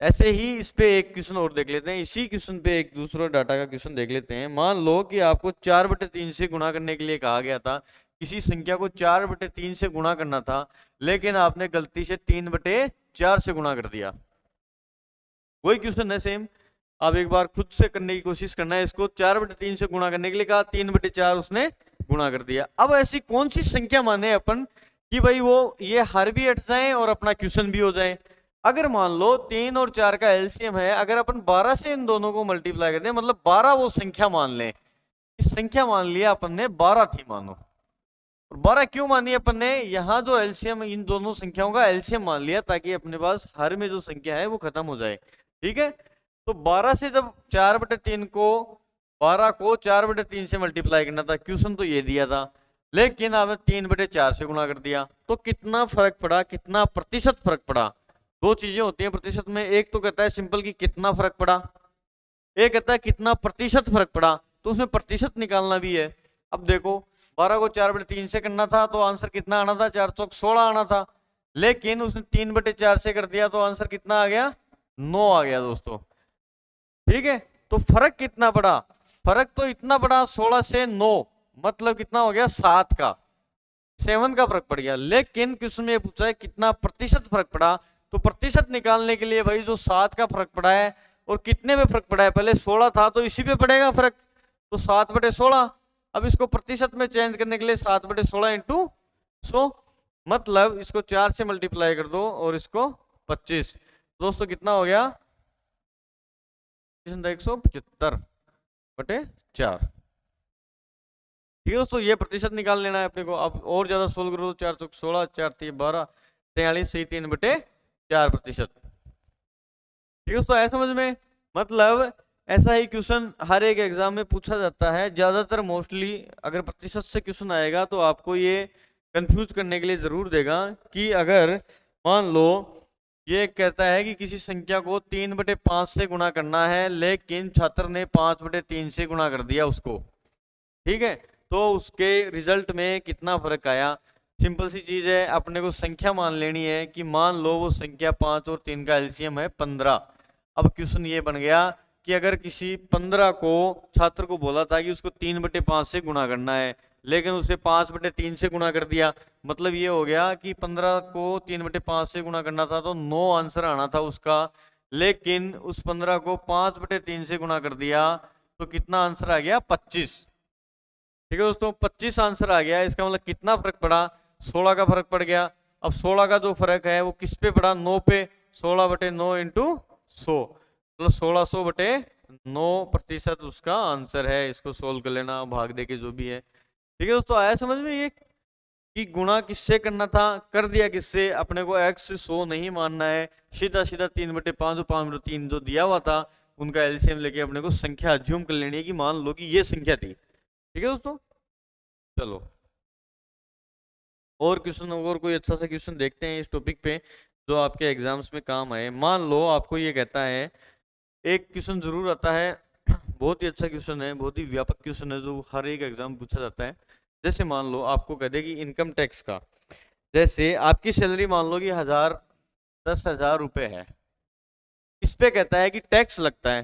ऐसे ही इस पे एक क्वेश्चन और देख लेते हैं, इसी क्वेश्चन पे एक दूसरा डाटा का क्वेश्चन देख लेते हैं। मान लो कि आपको 4/3 से गुणा करने के लिए कहा गया था, किसी संख्या को 4/3 से गुणा करना था, लेकिन आपने गलती से 3/4 से गुणा कर दिया। वही क्वेश्चन है सेम, आप एक बार खुद से करने की कोशिश करना है। इसको 4/3 से गुणा करने के लिए कहा, 3/4 उसने गुणा कर दिया। अब ऐसी कौन सी संख्या माने अपन कि भाई वो ये हर भी हट जाए और अपना क्वेश्चन भी हो जाए। अगर मान लो 3 और 4 का एलसीएम है, अगर अपन 12 से इन दोनों को मल्टीप्लाई करते हैं, मतलब 12 वो संख्या मान लें, इस संख्या मान लिया अपन ने 12 थी मानो, और 12 क्यों मानी अपन ने, यहाँ जो एलसीएम इन दोनों संख्याओं का एलसीएम मान लिया ताकि अपने पास हर में जो संख्या है वो खत्म हो जाए। ठीक है, तो 12 से जब 4/3 को 12 को 4/3 से मल्टीप्लाई करना था, क्वेश्चन तो ये दिया था, लेकिन आपने 3/4 से गुणा कर दिया, तो कितना फर्क पड़ा, कितना प्रतिशत फर्क पड़ा। दो चीजें होती हैं प्रतिशत में, एक तो कहता है सिंपल कि कितना फर्क पड़ा, एक कहता है कितना प्रतिशत फर्क पड़ा, तो उसमें प्रतिशत निकालना भी है। अब देखो 12 को 4/3 से करना था तो आंसर कितना आना था, 4 × 16 आना था, लेकिन उसने 3/4 से कर दिया तो आंसर कितना आ गया 9 आ गया दोस्तों। ठीक है, तो फर्क कितना पड़ा, फर्क तो इतना पड़ा 16 से 9, मतलब कितना हो गया 7 का 7 का फर्क पड़ गया। लेकिन क्वेश्चन में पूछा है कितना प्रतिशत फर्क पड़ा, तो प्रतिशत निकालने के लिए भाई जो 7 का फर्क पड़ा है और कितने पे फर्क पड़ा है, पहले 16 था तो इसी पे पड़ेगा फर्क, तो 7/16। अब इसको प्रतिशत में चेंज करने के लिए 7/16 इंटू 100, मतलब इसको 4 से मल्टीप्लाई कर दो और इसको 25, दोस्तों कितना हो गया 175/4। ठीक है दोस्तों, ये प्रतिशत निकाल लेना है अपने को। अब और ज्यादा सोल्व करो, 4 × 16 4 × 12 43 सही 3/4%। ठीक है दोस्तों, ऐसा समझ में, मतलब ऐसा ही क्वेश्चन हर एक एग्जाम में पूछा जाता है ज्यादातर। मोस्टली अगर प्रतिशत से क्वेश्चन आएगा तो आपको ये कंफ्यूज करने के लिए जरूर देगा कि अगर मान लो ये कहता है कि किसी संख्या को 3/5 से गुणा करना है, लेकिन छात्र ने 5/3 से गुणा कर दिया उसको, ठीक है, तो उसके रिजल्ट में कितना फर्क आया। सिंपल सी चीज है, अपने को संख्या मान लेनी है कि मान लो वो संख्या 5 और 3 का एलसीएम है 15। अब क्वेश्चन ये बन गया कि अगर किसी 15 को छात्र को बोला था कि उसको 3/5 से गुणा करना है, लेकिन उसे 5/3 से गुणा कर दिया, मतलब ये हो गया कि 15 को 3/5 से गुणा करना था तो 9 आंसर आना था उसका, लेकिन उस 15 को 5/3 से गुणा कर दिया तो कितना आंसर आ गया 25। ठीक है दोस्तों, 25 आंसर आ गया। इसका मतलब कितना फर्क पड़ा, 16 का फर्क पड़ गया। अब 16 का जो फर्क है वो किस पे पड़ा, 9 पे। 16/9 इंटू 100 मतलब 16/9% उसका आंसर है। इसको सोल्व कर लेना, भाग दे के जो भी है। ठीक है दोस्तों, आया समझ में ये कि गुणा किससे करना था, कर दिया किससे। अपने को x 100 नहीं मानना है, सीधा सीधा 3/5 और 5/3 जो दिया हुआ था उनका एलसीएम लेके अपने को संख्या अज्यूम कर लेनी है कि मान लो कि ये संख्या थी। ठीक है दोस्तों, चलो और क्वेश्चन, और कोई अच्छा सा क्वेश्चन देखते हैं इस टॉपिक पे जो आपके एग्जाम्स में काम आए। मान लो आपको ये कहता है, एक क्वेश्चन जरूर आता है, बहुत ही अच्छा क्वेश्चन है, बहुत ही व्यापक क्वेश्चन है जो हर एक एग्जाम पूछा जाता है। जैसे मान लो आपको कह दे कि इनकम टैक्स का, जैसे आपकी सैलरी मान लो कि 10,000 रुपए है। इस पे कहता है कि टैक्स लगता है,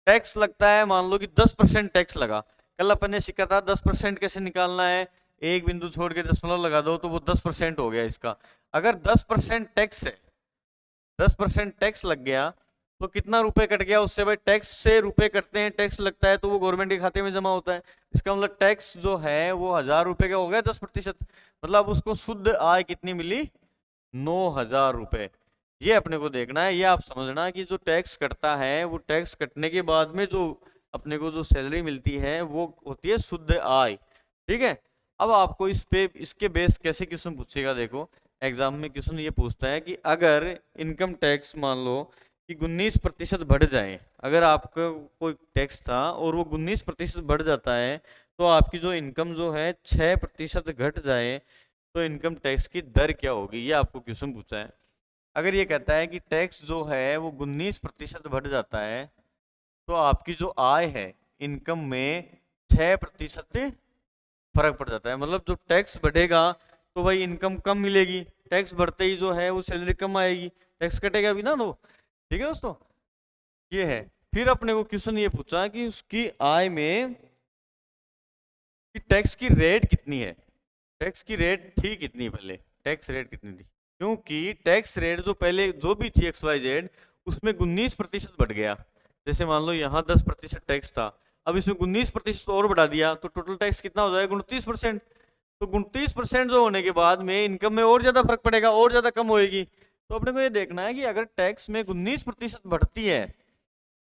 टैक्स लगता है मान लो कि 10% टैक्स लगा। कल अपन ने सीखा था 10% कैसे निकालना है, एक बिंदु छोड़ के दशमलव लगा दो तो वो 10% हो गया इसका। अगर 10% टैक्स है, 10% टैक्स लग गया तो कितना रुपए कट गया उससे, भाई टैक्स से रुपए कटते हैं, टैक्स लगता है तो वो गवर्नमेंट के खाते में जमा होता है। इसका मतलब टैक्स जो है वो 1,000 रुपए का हो गया 10%, मतलब उसको शुद्ध आय कितनी मिली, 9,000 रुपए। ये अपने को देखना है, ये आप समझना कि जो टैक्स कटता है वो टैक्स कटने के बाद में जो अपने को जो सैलरी मिलती है वो होती है शुद्ध आय। ठीक है, अब आपको इस पे इसके बेस कैसे क्वेश्चन पूछेगा, देखो एग्जाम में क्वेश्चन ये पूछता है कि अगर इनकम टैक्स मान लो कि 19% बढ़ जाए, अगर आपका कोई टैक्स था और वो 19% बढ़ जाता है तो आपकी जो इनकम जो है 6% घट जाए तो इनकम टैक्स की दर क्या होगी, ये आपको क्वेश्चन पूछा है। अगर ये कहता है कि टैक्स जो है वो 19% बढ़ जाता है तो आपकी जो आय है इनकम में 6% फर्क पड़ जाता है। मतलब जो टैक्स बढ़ेगा तो भाई इनकम कम मिलेगी, टैक्स बढ़ते ही जो है वो सैलरी कम आएगी, टैक्स कटेगा भी ना। तो ठीक है दोस्तों, ये है। फिर अपने को क्वेश्चन ये पूछा कि उसकी आय में कि टैक्स की रेट कितनी है, टैक्स की रेट थी कितनी, पहले टैक्स रेट कितनी थी, क्योंकि टैक्स रेट जो पहले जो भी थी XYZ उसमें 19% बढ़ गया। जैसे मान लो यहाँ 10% टैक्स था, अब इसमें 19% और बढ़ा दिया तो टोटल टैक्स कितना हो जाएगा, 29%। तो 29% जो होने के बाद में इनकम में और ज्यादा फर्क पड़ेगा, और ज्यादा कम होएगी। तो अपने को ये देखना है कि अगर टैक्स में 19% बढ़ती है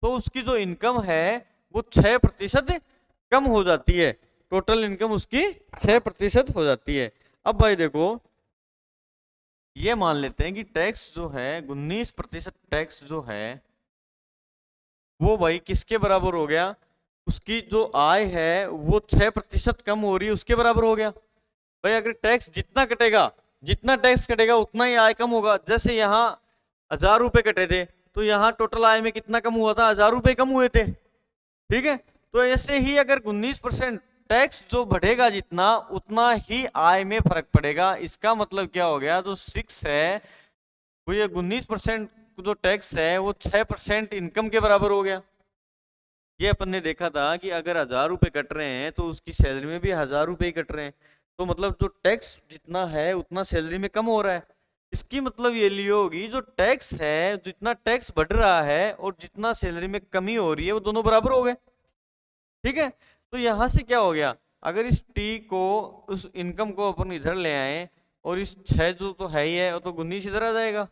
तो उसकी जो इनकम है वो 6% कम हो जाती है, टोटल इनकम उसकी 6% हो जाती है। अब भाई देखो, ये मान लेते हैं कि टैक्स जो है 19% टैक्स जो है वो भाई किसके बराबर हो गया, उसकी जो आय है वो 6% कम हो रही है उसके बराबर हो गया। भाई अगर टैक्स जितना कटेगा, जितना टैक्स कटेगा उतना ही आय कम होगा। जैसे यहाँ 1,000 रुपए कटे थे तो यहाँ टोटल आय में कितना कम हुआ था, 1,000 रुपए कम हुए थे। ठीक है, तो ऐसे ही अगर 19% टैक्स जो बढ़ेगा जितना उतना ही आय में फर्क पड़ेगा। इसका मतलब क्या हो गया, जो 6 है वो ये 19% जो टैक्स है वो 6% इनकम के बराबर हो गया। ये अपन ने देखा था कि अगर 1,000 रुपए कट रहे हैं तो उसकी सैलरी में भी 1,000 रुपए ही कट रहे हैं, तो मतलब जो टैक्स जितना है उतना सैलरी में कम हो रहा है। इसकी मतलब ये ली होगी जो टैक्स है, जितना टैक्स बढ़ रहा है और जितना सैलरी में कमी हो रही है वो दोनों बराबर हो गए। ठीक है, तो यहां से क्या हो गया, अगर इस टी को उस इनकम को अपन इधर ले आए और इस 6 जो तो है ही है वो तो 19 इधर आ जाएगा।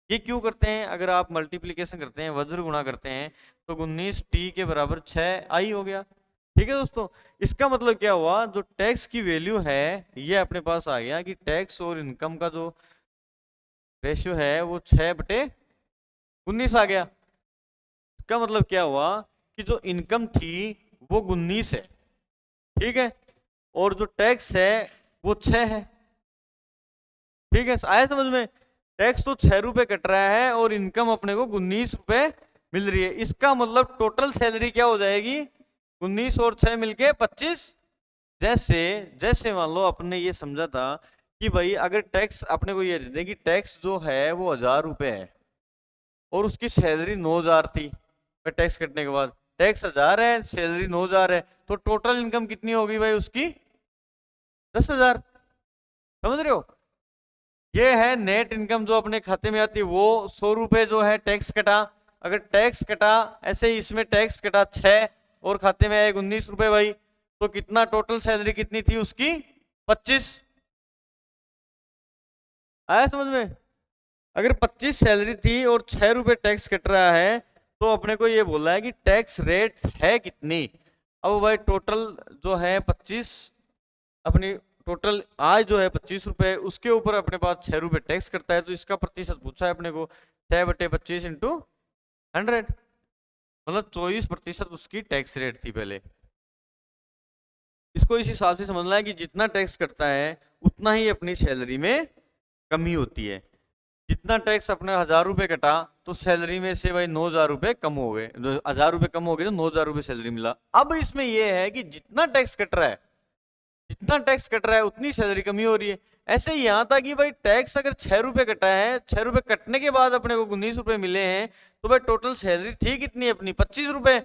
ये क्यों करते हैं, अगर आप मल्टीप्लीकेशन करते हैं, वज्र गुणा करते हैं तो 19t के बराबर 6i हो गया। ठीक है दोस्तों, इसका मतलब क्या हुआ, जो टैक्स की वैल्यू है ये अपने पास आ गया कि टैक्स और इनकम का जो रेशियो है वो 6/19 आ गया। इसका मतलब क्या हुआ कि जो इनकम थी वो 19 है, ठीक है, और जो टैक्स है वो 6 है। ठीक है, आया समझ में, टैक्स तो 6 रुपए कट रहा है और इनकम अपने को 19 रुपए मिल रही है। इसका मतलब टोटल सैलरी क्या हो जाएगी, 19 और 6 मिलके 25। जैसे जैसे मान लो अपने ये समझा था कि भाई अगर टैक्स अपने को ये दे कि टैक्स जो है वो 1,000 रुपए है और उसकी सैलरी 9,000 थी, टैक्स कटने के बाद टैक्स 1,000 है, सैलरी 9,000 है, तो टोटल इनकम कितनी होगी भाई उसकी 10,000। समझ रहे हो, ये है नेट इनकम जो अपने खाते में आती है, वो 100 रुपए जो है टैक्स कटा। अगर टैक्स कटा ऐसे ही इसमें टैक्स कटा 6 और खाते में आए 19 रुपए भाई, तो कितना टोटल सैलरी कितनी थी उसकी 25। आया समझ में? अगर 25 सैलरी थी और 6 रुपए टैक्स कट रहा है, तो अपने को ये बोला है कि टैक्स रेट है कितनी। अब भाई टोटल जो है 25, अपनी टोटल आय जो है 25 रुपए, उसके ऊपर अपने पास 6 रुपए टैक्स करता है, तो इसका प्रतिशत पूछा है अपने को 6/25 इंटू 100, मतलब 24% उसकी टैक्स रेट थी पहले। इसको इस हिसाब से समझना है कि जितना टैक्स कटता है उतना ही अपनी सैलरी में कमी होती है। जितना टैक्स अपने 1000 रुपए कटा, तो सैलरी में से भाई 9000 रुपए कम हो गए, 1000 रुपए कम हो गए तो 9000 रुपए सैलरी मिला। अब इसमें यह है कि जितना टैक्स कट रहा है, जितना टैक्स कट रहा है उतनी सैलरी कमी हो रही है। ऐसे ही यहां था कि भाई टैक्स अगर 6 रुपए कटा है, 6 रुपए कटने के बाद अपने को 19 रुपए मिले हैं, तो भाई टोटल सैलरी थी कितनी अपनी 25 रुपए।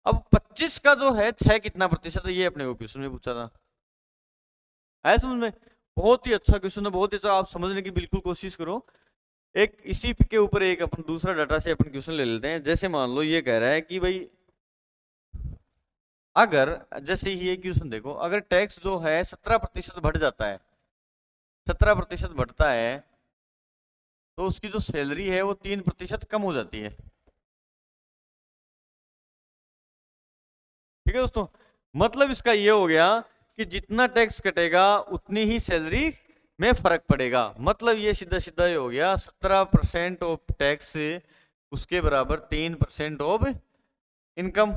अब 25 का जो है 6 कितना प्रतिशत है, ये अपने को क्वेश्चन में पूछा था। है समझ में? बहुत ही अच्छा क्वेश्चन है, बहुत ही अच्छा, आप समझने की बिल्कुल कोशिश करो। एक इसी के ऊपर एक अपन दूसरा डाटा से अपन क्वेश्चन ले लेते हैं। जैसे मान लो ये कह रहा है कि भाई अगर, जैसे ये क्वेश्चन देखो, अगर टैक्स जो है 17% बढ़ जाता है, 17% बढ़ता है, तो उसकी जो सैलरी है वो 3% कम हो जाती है। ठीक है दोस्तों, मतलब इसका ये हो गया कि जितना टैक्स कटेगा उतनी ही सैलरी में फर्क पड़ेगा। मतलब ये सीधा सीधा ये हो गया 17% ऑफ टैक्स उसके बराबर 3% ऑफ इनकम।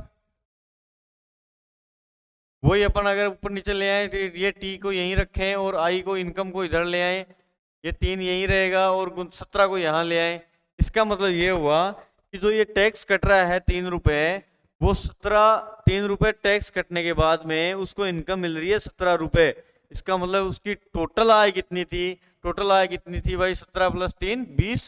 वही अपन अगर ऊपर नीचे ले आए तो ये टी को यहीं रखें और आई को, इनकम को इधर ले आए, ये 3 यहीं रहेगा और 17 को यहाँ ले आए। इसका मतलब ये हुआ कि जो ये टैक्स कट रहा है 3 रुपए, वो 3 रुपए टैक्स कटने के बाद में उसको इनकम मिल रही है 17 रुपए। इसका मतलब उसकी टोटल आय कितनी थी, टोटल आय कितनी थी भाई 17 + 3 20,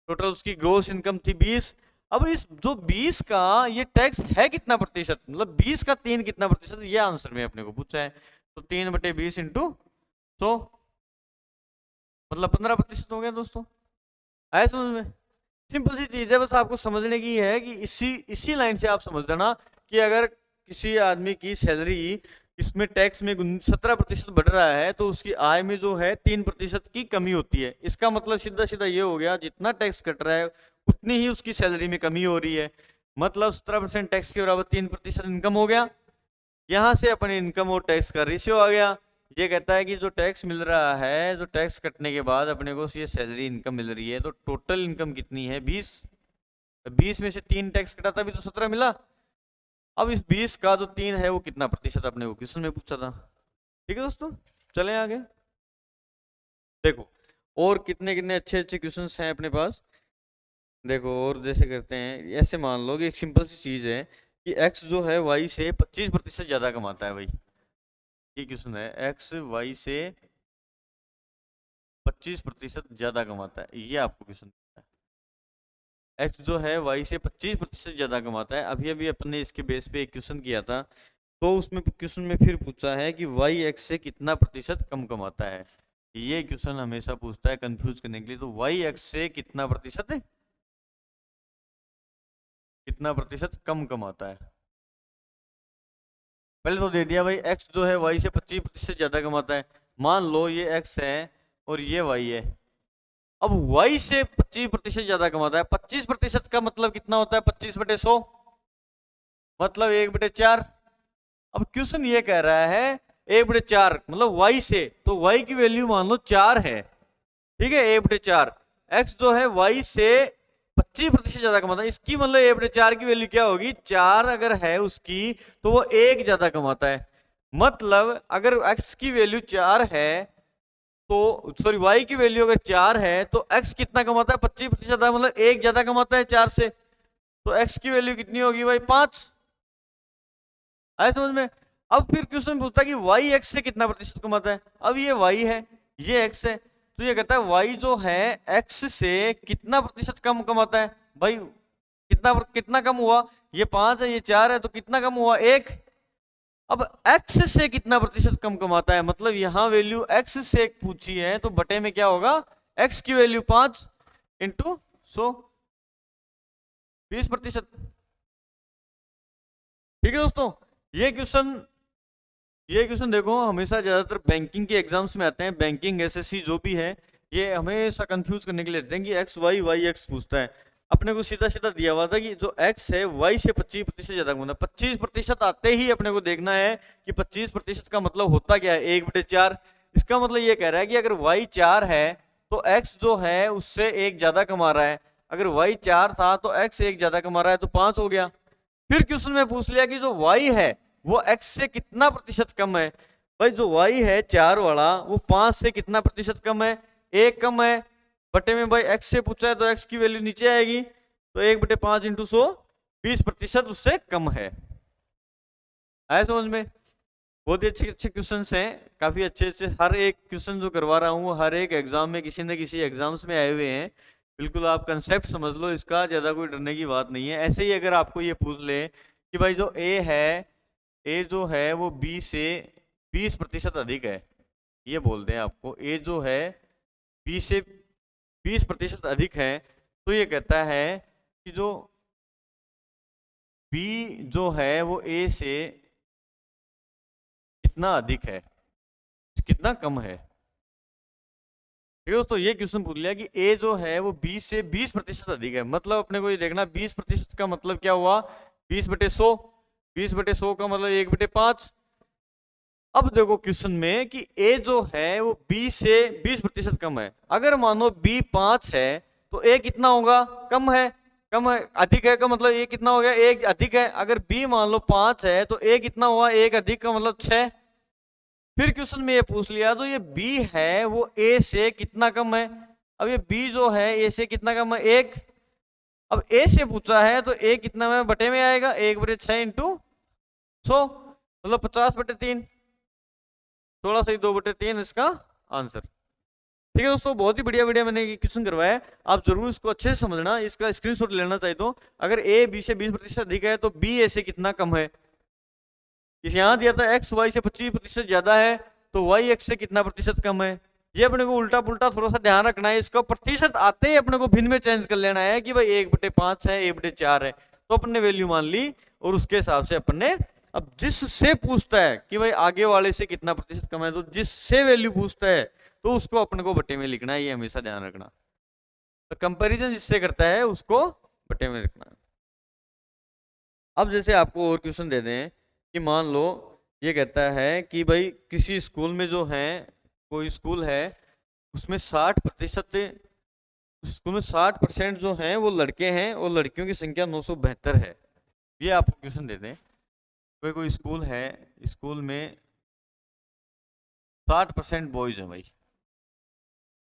टोटल उसकी ग्रोस इनकम थी 20। अब इस जो 20 का ये टैक्स है कितना प्रतिशत, मतलब 20 का 3 कितना प्रतिशत, ये आंसर में अपने को पूछा है। तो 3/20 इंटू 100, मतलब 15% हो गया दोस्तों। आया समझ में? सिंपल सी चीज है, बस आपको समझने की है कि इसी लाइन से आप समझ लेना कि अगर किसी आदमी की सैलरी इसमें टैक्स में 17% बढ़ रहा है, तो उसकी आय में जो है 3% की कमी होती है। इसका मतलब सीधा सीधा ये हो गया, जितना टैक्स कट रहा है उतनी ही उसकी सैलरी में कमी हो रही है। मतलब 17% टैक्स के बराबर 3% इनकम हो गया। यहां से अपने इनकम और टैक्स का रेशियो आ गया। ये कहता है कि जो टैक्स मिल रहा है, जो टैक्स कटने के बाद अपने को ये सैलरी इनकम मिल रही है, तो टोटल इनकम कितनी है 20। 20 में से 3 टैक्स कटा तभी तो 17 मिला। अब इस 20 का जो 3 है वो कितना प्रतिशत अपने को क्वेश्चन में पूछा था। ठीक है दोस्तों, चलें आगे। देखो और कितने कितने अच्छे अच्छे क्वेश्चन हैं अपने पास। देखो और जैसे करते हैं, ऐसे मान लो कि एक सिंपल सी चीज है कि x जो है y से 25% ज्यादा कमाता है भाई। ये क्वेश्चन है, x y से 25% ज्यादा कमाता है, ये आपको क्वेश्चन है। x जो है y से 25% ज्यादा कमाता है। अभी अभी अपने इसके बेस पे एक क्वेश्चन किया था, तो उसमें क्वेश्चन में फिर पूछा है कि y x से कितना प्रतिशत कम कमाता है। ये क्वेश्चन हमेशा पूछता है कंफ्यूज करने के लिए। तो y x से कितना प्रतिशत है, कितना प्रतिशत कम कमाता है। पहले तो दे दिया भाई x जो है y से 25% ज्यादा कमाता है। मान लो ये x है और ये y है। अब y से 25% ज्यादा कमाता है, 25% का मतलब कितना होता है 25/100, मतलब 1/4। अब क्वेश्चन ये कह रहा है 1/4 मतलब y से, तो y की वैल्यू मान लो 4 है। ठीक है, 1/4। x जो है y से 25% ज्यादा कमाता है, इसकी मतलब 1/4 की वैल्यू क्या होगी, 4 अगर है उसकी तो वो 1 ज्यादा कमाता है। मतलब अगर x की वैल्यू 4 है, तो सॉरी y की वैल्यू अगर 4 है तो x कितना कमाता है 25% ज्यादा, मतलब 1 ज्यादा कमाता है 4 से। तो x की वैल्यू कितनी होगी भाई 5। आया समझ में? अब फिर क्वेश्चन पूछता है कि y x से कितना प्रतिशत कमाता है। अब ये y है, ये x है, तो ये कहता है y जो है x से कितना प्रतिशत कम कमाता है। भाई कितना कितना कम हुआ, ये 5 है ये 4 है, तो कितना कम हुआ 1। अब x से कितना प्रतिशत कम कमाता है, मतलब यहां वैल्यू x से पूछी है, तो बटे में क्या होगा, x की वैल्यू 5 इंटू 100, 20%। ठीक है दोस्तों, ये क्वेश्चन देखो हमेशा ज्यादातर बैंकिंग के एग्जाम्स में आते हैं। बैंकिंग एसएससी जो भी है, ये हमेशा कंफ्यूज करने के लिए देते हैं कि एक्स वाई वाई एक्स पूछता है। अपने को सीधा सीधा दिया हुआ था कि जो एक्स है वाई से 25% ज्यादा गुना, 25% आते ही अपने को देखना है कि 25% का मतलब होता क्या है, 1/4। इसका मतलब ये कह रहा है कि अगर वाई 4 है तो एक्स जो है उससे 1 ज्यादा कमा रहा है। अगर वाई 4 था तो एक्स 1 ज्यादा कमा रहा है, तो 5 हो गया। फिर क्वेश्चन में पूछ लिया कि जो वाई है वो एक्स से कितना प्रतिशत कम है। भाई जो वाई है 4 वाला वो 5 से कितना प्रतिशत कम है, 1 कम है। बटे में भाई एक्स से पूछा है तो एक्स की वैल्यू नीचे आएगी, तो 1/5 इंटू 100, 20% उससे कम है। आया समझ में? बहुत ही अच्छे अच्छे क्वेश्चन हैं, काफी अच्छे अच्छे। हर एक क्वेश्चन जो करवा रहा हूँ हर एक एग्जाम में किसी न किसी एग्जाम्स में आए हुए हैं। बिल्कुल आप कंसेप्ट समझ लो इसका, ज्यादा कोई डरने की बात नहीं है। ऐसे ही अगर आपको ये पूछ ले कि भाई जो ए है, ए जो है वो बी से 20% अधिक है, ये बोल दें आपको ए जो है बी से 20% अधिक है, तो ये कहता है कि जो बी जो है वो ए से कितना अधिक है, कितना कम है। ठीक है दोस्तों, ये क्वेश्चन पूछ लिया कि ए जो है वो 20 से 20% अधिक है। मतलब अपने को ये देखना 20% का मतलब क्या हुआ, 20/100। 20/100 का मतलब 1/5। अब देखो क्वेश्चन में कि ए जो है वो बी से 20% कम है। अगर मानो बी 5 है तो ए कितना होगा, कम है। कम है, अधिक है का मतलब ए कितना हो गया, 1 अधिक है। अगर बी मान लो 5 है तो ए कितना हुआ, 1 अधिक का मतलब 6। फिर क्वेश्चन में ये पूछ लिया तो ये बी है वो ए से कितना कम है। अब ये बी जो है ए से कितना कम है, 1। अब ए से पूछा है तो ए कितना में बटे में आएगा, 1/6 इंटू 100, मतलब 50/3। 16 से 2/3 इसका आंसर। ठीक है दोस्तों, बहुत ही बढ़िया बढ़िया मैंने क्वेश्चन करवाया है। आप जरूर इसको अच्छे से समझना, इसका स्क्रीनशॉट लेना चाहिए। तो अगर ए बी से 20% अधिक है तो बी ए से कितना कम है। इस यहाँ दिया था एक्स वाई से 25% ज्यादा है तो वाई एक्स से कितना प्रतिशत कम है। ये अपने को उल्टा पुल्टा थोड़ा सा ध्यान रखना है। इसका प्रतिशत आते ही अपने को भिन्न में चेंज कर लेना है कि भाई 1/5 है, 1/4 है, तो अपने वैल्यू मान ली और उसके हिसाब से अपने। अब जिससे पूछता है कि भाई आगे वाले से कितना प्रतिशत कम है, तो जिससे वैल्यू पूछता है तो उसको अपने को बटे में लिखना है, ये हमेशा ध्यान रखना। तो कंपैरिजन जिससे करता है उसको बटे में लिखना है। अब जैसे आपको और क्वेश्चन दे दें कि मान लो ये कहता है कि भाई किसी स्कूल में जो है, कोई स्कूल है उसमें 60%, स्कूल में 60% जो हैं वो लड़के हैं और लड़कियों की संख्या 972 है। ये आपको क्वेश्चन दे दें, कोई कोई स्कूल है, स्कूल में 60% बॉयज हैं भाई,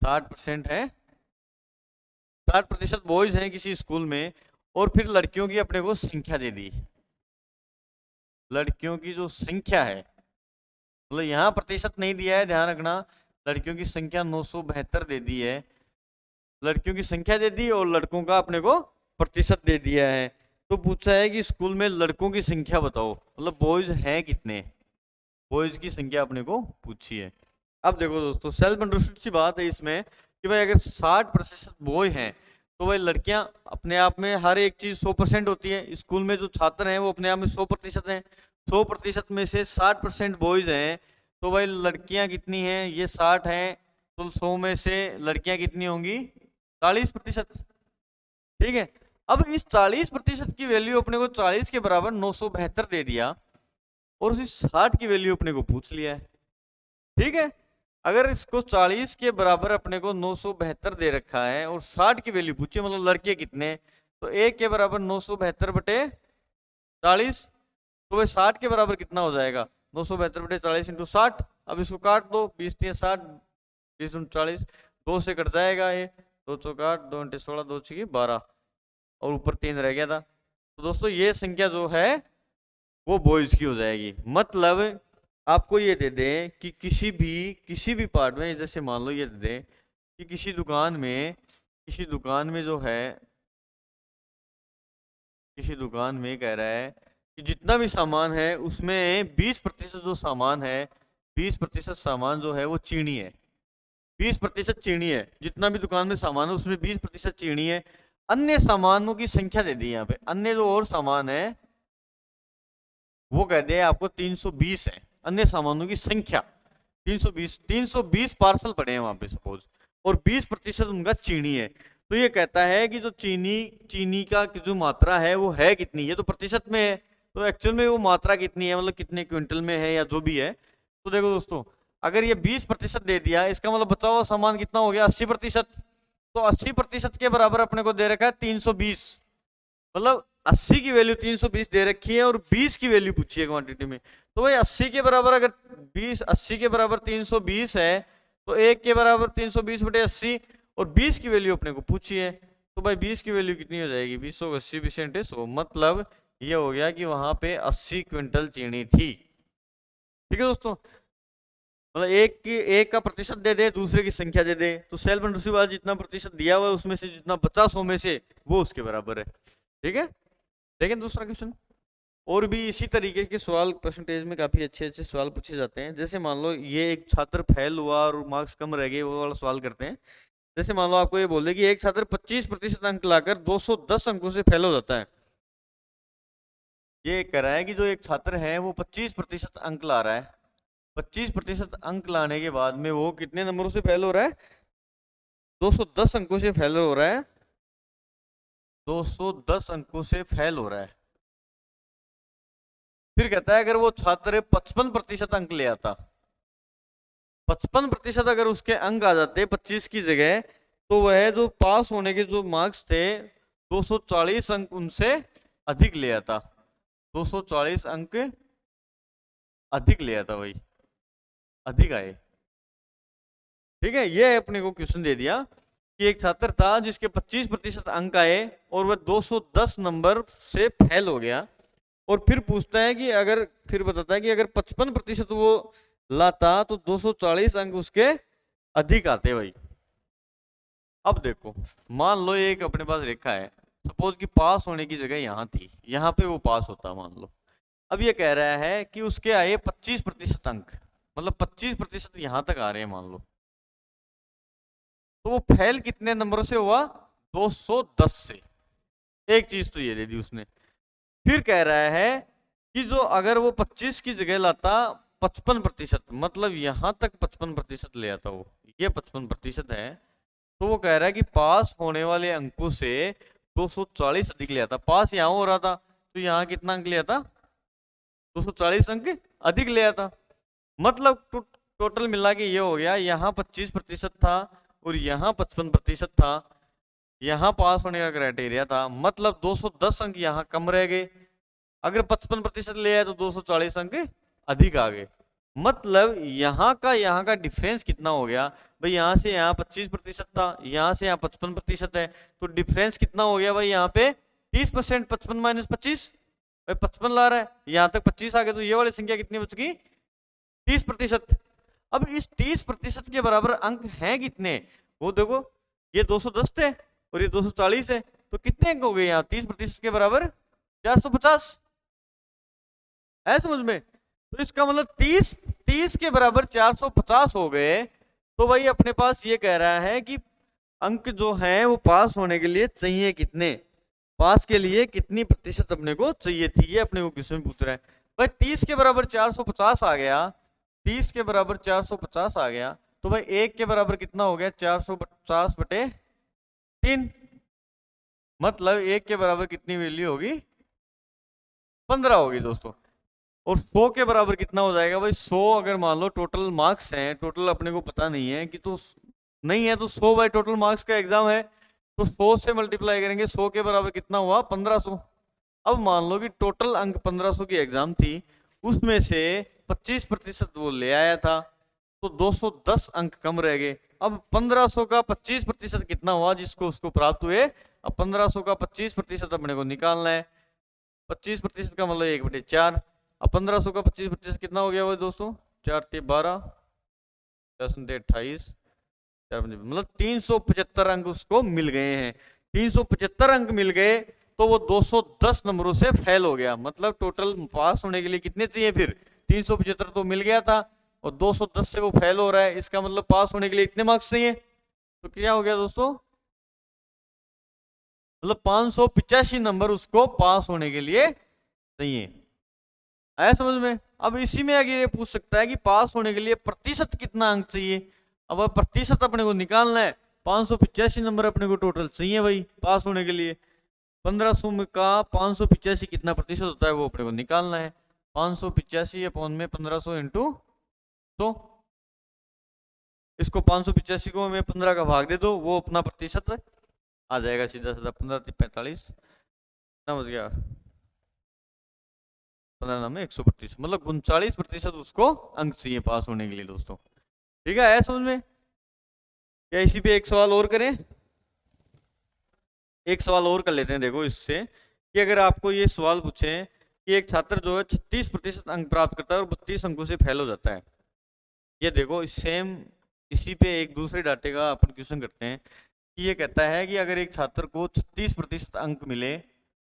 60% है, 60% बॉयज हैं किसी स्कूल में, और फिर लड़कियों की अपने को संख्या दे दी। लड़कियों की जो संख्या है, मतलब यहाँ प्रतिशत नहीं दिया है, ध्यान रखना। लड़कियों की संख्या 972 दे दी है, लड़कियों की संख्या दे दी और लड़कों का अपने को प्रतिशत दे दिया है। तो पूछा है कि स्कूल में लड़कों की संख्या बताओ, मतलब बॉयज हैं कितने, बॉयज की संख्या अपने को पूछी है। अब देखो दोस्तों, सेल्फ अंडरस्टूड सी बात है इसमें कि भाई अगर 60% बॉय हैं तो भाई लड़कियां अपने आप में हर एक चीज 100% होती है। स्कूल में जो छात्र हैं वो अपने आप में 100% हैं। 100% में से 60% बॉयज हैं तो भाई लड़कियां कितनी हैं, ये 60 हैं, तो 100 में से लड़कियां कितनी होंगी, 40%। ठीक है, अब इस 40% की वैल्यू अपने को 40 के बराबर 972 दे दिया और उसी 60 की वैल्यू अपने को पूछ लिया है। ठीक है, अगर इसको 40 के बराबर अपने को 972 दे रखा है और 60 की वैल्यू पूछी, मतलब लड़के कितने, तो 1 के बराबर 972/40, तो वह 60 के बराबर कितना हो जाएगा, 972/40 इंटू 60। अब इसको काट दो, 20 3 60, 20 40, 2 से कट जाएगा ये, 2 चौक 8, 2 × 16, 2 6 12, और ऊपर 3 रह गया था। तो दोस्तों ये संख्या जो है वो बॉयज की हो जाएगी। मतलब आपको ये दे दें कि किसी भी पार्ट में, जैसे मान लो ये दे दें कि किसी दुकान में जो है, किसी दुकान में कह रहा है कि जितना भी सामान है उसमें 20% जो सामान है, 20% सामान जो है वो चीनी है, 20% चीनी है। जितना भी दुकान में सामान है उसमें 20% चीनी है। अन्य सामानों की संख्या दे दी यहाँ पे, अन्य जो और सामान है वो कह दे आपको 320 है। अन्य सामानों की संख्या 320 पार्सल पड़े हैं वहां पे सपोज, और 20% उनका चीनी है। तो ये कहता है कि जो चीनी का जो मात्रा है वो है कितनी, ये तो प्रतिशत में है, तो एक्चुअल में वो मात्रा कितनी है, मतलब कितने क्विंटल में है या जो भी है। तो देखो दोस्तों, अगर ये 20% दे दिया, इसका मतलब बचा हुआ सामान कितना हो गया, 80%। तो 80% के बराबर अपने को दे रखा है 320, मतलब 80 की वैल्यू 320 दे रखी है और 20 की वैल्यू पूछी है क्वांटिटी में। तो भाई 80 के बराबर अगर 80 के बराबर 320 है, तो 1 के बराबर 320 बटे 80 और 20 की वैल्यू अपने को पूछी है। तो भाई 20 की वैल्यू कितनी हो जाएगी, 20 को 80 परसेंट 100, मतलब ये हो गया कि वहां पे 80 क्विंटल चीनी थी। ठीक है दोस्तों, मतलब एक का प्रतिशत दे दे, दूसरे की संख्या दे दे, तो सेल्फ इंडक्टिव वाला जितना प्रतिशत दिया हुआ है उसमें से जितना 50 में से वो उसके बराबर है। ठीक है, देखें दूसरा क्वेश्चन। और भी इसी तरीके के सवाल परसेंटेज में काफी अच्छे अच्छे सवाल पूछे जाते हैं। जैसे मान लो ये एक छात्र फेल हुआ और मार्क्स कम रह गए, वो वाला सवाल करते हैं। जैसे मान लो आपको ये बोल दे कि एक छात्र 25% अंक लाकर 210 अंकों से फेल हो जाता है। ये कह रहा है कि जो एक छात्र है वो 25% अंक ला रहा है, 25% अंक लाने के बाद में वो कितने नंबरों से फेल हो रहा है, 210 अंकों से फेल हो रहा है, 210 अंकों से फेल हो रहा है। फिर कहता है अगर वो छात्र 55% अंक ले आता, 55% अगर उसके अंक आ जाते 25 की जगह, तो वह जो पास होने के जो मार्क्स थे 240 अंक उनसे अधिक ले आता, 240 अंक अधिक ले आता, वही अधिक आए। ठीक है, ये अपने को क्वेश्चन दे दिया कि एक छात्र था जिसके 25% अंक आए और वह 210 नंबर से फेल हो गया। और फिर पूछता है कि अगर, फिर बताता है कि अगर 55% वो लाता तो 240 अंक उसके अधिक आते भाई। अब देखो, मान लो एक अपने पास रेखा है, सपोज कि पास होने की जगह यहां थी, यहां पे वो पास होता मान लो। अब ये कह रहा है कि उसके आए 25% अंक, मतलब 25% यहां तक आ रहे हैं मान लो, तो वो फेल कितने नंबरों से हुआ, 210 से। एक चीज तो ये दे दी उसने। फिर कह रहा है कि जो अगर वो 25 की जगह लाता 55%, मतलब यहां तक 55% ले आता, वो ये 55% है, तो वो कह रहा है कि पास होने वाले अंकों से 240 अधिक ले आता। पास यहां हो रहा था तो यहां कितना अंक ले आता, 240 अंक अधिक ले आता। मतलब टोटल मिला के ये हो गया, यहाँ 25% था और यहाँ 55% था, यहाँ पास होने का क्राइटेरिया था, मतलब 210 अंक यहाँ कम रह गए। अगर 55% ले आए तो 240 अंक अधिक आ गए। मतलब यहाँ का डिफरेंस कितना हो गया भाई, यहाँ से यहाँ 25% था, यहाँ से यहाँ 55% है, तो डिफरेंस कितना हो गया भाई, यहाँ पे 30%, 55 माइनस 25, 55 ला रहा है, यहाँ तक 25 आ गया, तो ये वाली संख्या कितनी बच गई, 30%। अब इस 30% के बराबर अंक हैं कितने, वो देखो, ये 210 थे और ये 240 है, तो कितने अंक हो गए यहाँ 30% के बराबर, 450 है समझ में। तो इसका मतलब 30 के बराबर 450 हो गए। तो भाई अपने पास ये कह रहा है कि अंक जो हैं वो पास होने के लिए चाहिए कितने, पास के लिए कितनी प्रतिशत अपने को चाहिए थी, ये अपने को क्वेश्चन पूछ रहा है। भाई 30 के बराबर 450 आ गया, 30 के बराबर 450 आ गया, तो भाई 1 के बराबर कितना हो गया, 450 बटे 3, मतलब 1 के बराबर कितनी वैल्यू होगी, 15 होगी दोस्तों। और 100 के बराबर कितना हो जाएगा भाई, 100 अगर मान लो टोटल मार्क्स हैं, टोटल अपने को पता नहीं है कि, तो नहीं है तो 100 बाई टोटल मार्क्स का एग्जाम है, तो 100 से मल्टीप्लाई करेंगे, 100 के बराबर कितना हुआ, 1500। अब मान लो कि टोटल अंक 1500 की एग्जाम थी, उसमें से 25% वो ले आया था, तो 210 अंक कम रह गए। अब 1500 का 25% कितना हुआ जिसको उसको प्राप्त हुए, अब 1500 का 25% अपने को निकालना है। 25% का मतलब 1/4। अब 1500 का 25% कितना हो गया वो दोस्तों, 4 × 12, 28, मतलब 375 अंक उसको मिल गए हैं। 375 अंक मिल गए तो वो 210 नंबरों से फेल हो गया। मतलब टोटल पास होने के लिए कितने चाहिए, फिर 375 तो मिल गया था और 210 से वो फेल हो रहा है, इसका मतलब पास होने के लिए इतने मार्क्स चाहिए। तो क्या हो गया दोस्तों, मतलब 585 नंबर उसको पास होने के लिए चाहिए। आया समझ में। अब इसी में आगे ये पूछ सकता है कि पास होने के लिए प्रतिशत कितना अंक चाहिए, अब प्रतिशत अपने को निकालना है, 585 नंबर अपने को टोटल चाहिए भाई पास होने के लिए। 1500 में का 585 कितना प्रतिशत होता है वो अपने को निकालना है। 585 अपॉन में 1500 इंटू, तो इसको 585 को मैं 15 का भाग दे दो, वो अपना प्रतिशत आ जाएगा सीधा सीधा 15 45 समझ गया, 15 में 100%, मतलब 39% उसको अंक चाहिए पास होने के लिए दोस्तों। ठीक है समझ में? क्या इसी पे एक सवाल और करें? एक सवाल और कर लेते हैं। देखो इससे कि अगर आपको ये सवाल पूछे कि एक छात्र जो है 36% अंक प्राप्त करता है और 32 अंकों से फेल हो जाता है। ये देखो सेम इसी पे एक दूसरे डाटे का अपन क्वेश्चन करते हैं कि ये कहता है कि अगर एक छात्र को 36% अंक मिले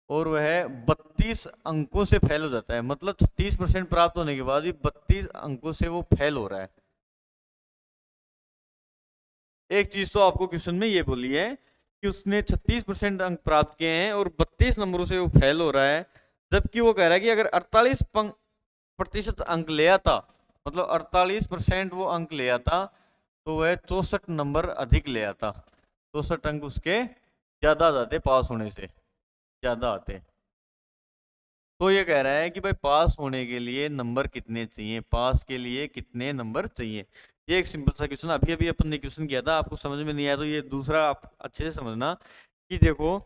और वह 32 अंकों से फेल हो जाता है, मतलब 36% प्राप्त होने के बाद भी 32 अंकों से वो फेल हो रहा है। एक चीज तो आपको क्वेश्चन में ये बोली है कि उसने 36% अंक प्राप्त किए हैं और 32 नंबरों से वो फेल हो रहा है, जबकि वो कह रहा है कि अगर 48% अंक ले आता, मतलब 48% वो अंक ले आता, तो वह 64 नंबर अधिक ले आता, 64 अंक उसके ज्यादा आ जाते पास होने से, ज्यादा आते। तो ये कह रहा है कि भाई पास होने के लिए नंबर कितने चाहिए, पास के लिए कितने नंबर चाहिए। ये एक सिंपल सा क्वेश्चन अभी अभी अपन ने क्वेश्चन किया था, आपको समझ में नहीं आया तो ये दूसरा आप अच्छे से समझना कि देखो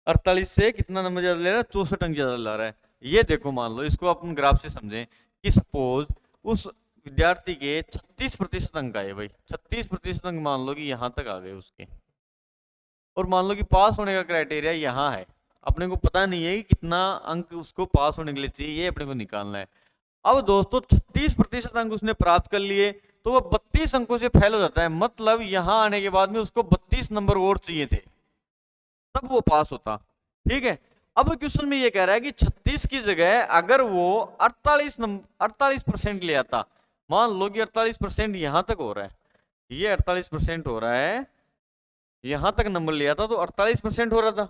48 से कितना नंबर ज्यादा ले रहा है, 64 अंक ज्यादा ला रहा है। ये देखो मान लो इसको अपन ग्राफ से समझें कि सपोज उस विद्यार्थी के 36% अंक आए भाई, 36% अंक मान लो कि यहाँ तक आ गए उसके, और मान लो कि पास होने का क्राइटेरिया यहाँ है, अपने को पता नहीं है कि कितना अंक उसको पास होने के लिए चाहिए, ये अपने को निकालना है। अब दोस्तों 36% अंक उसने प्राप्त कर लिए तो वो 32 अंकों से फेल हो जाता है, मतलब यहां आने के बाद में उसको 32 नंबर और चाहिए थे तब वो पास होता। ठीक है, अब क्वेश्चन में ये कह रहा है कि 36 की जगह अगर वो 48% ले आता, मान लो कि 48% यहां तक हो रहा है, ये 48% हो रहा है, यहां तक नंबर लिया था तो 48% हो रहा था।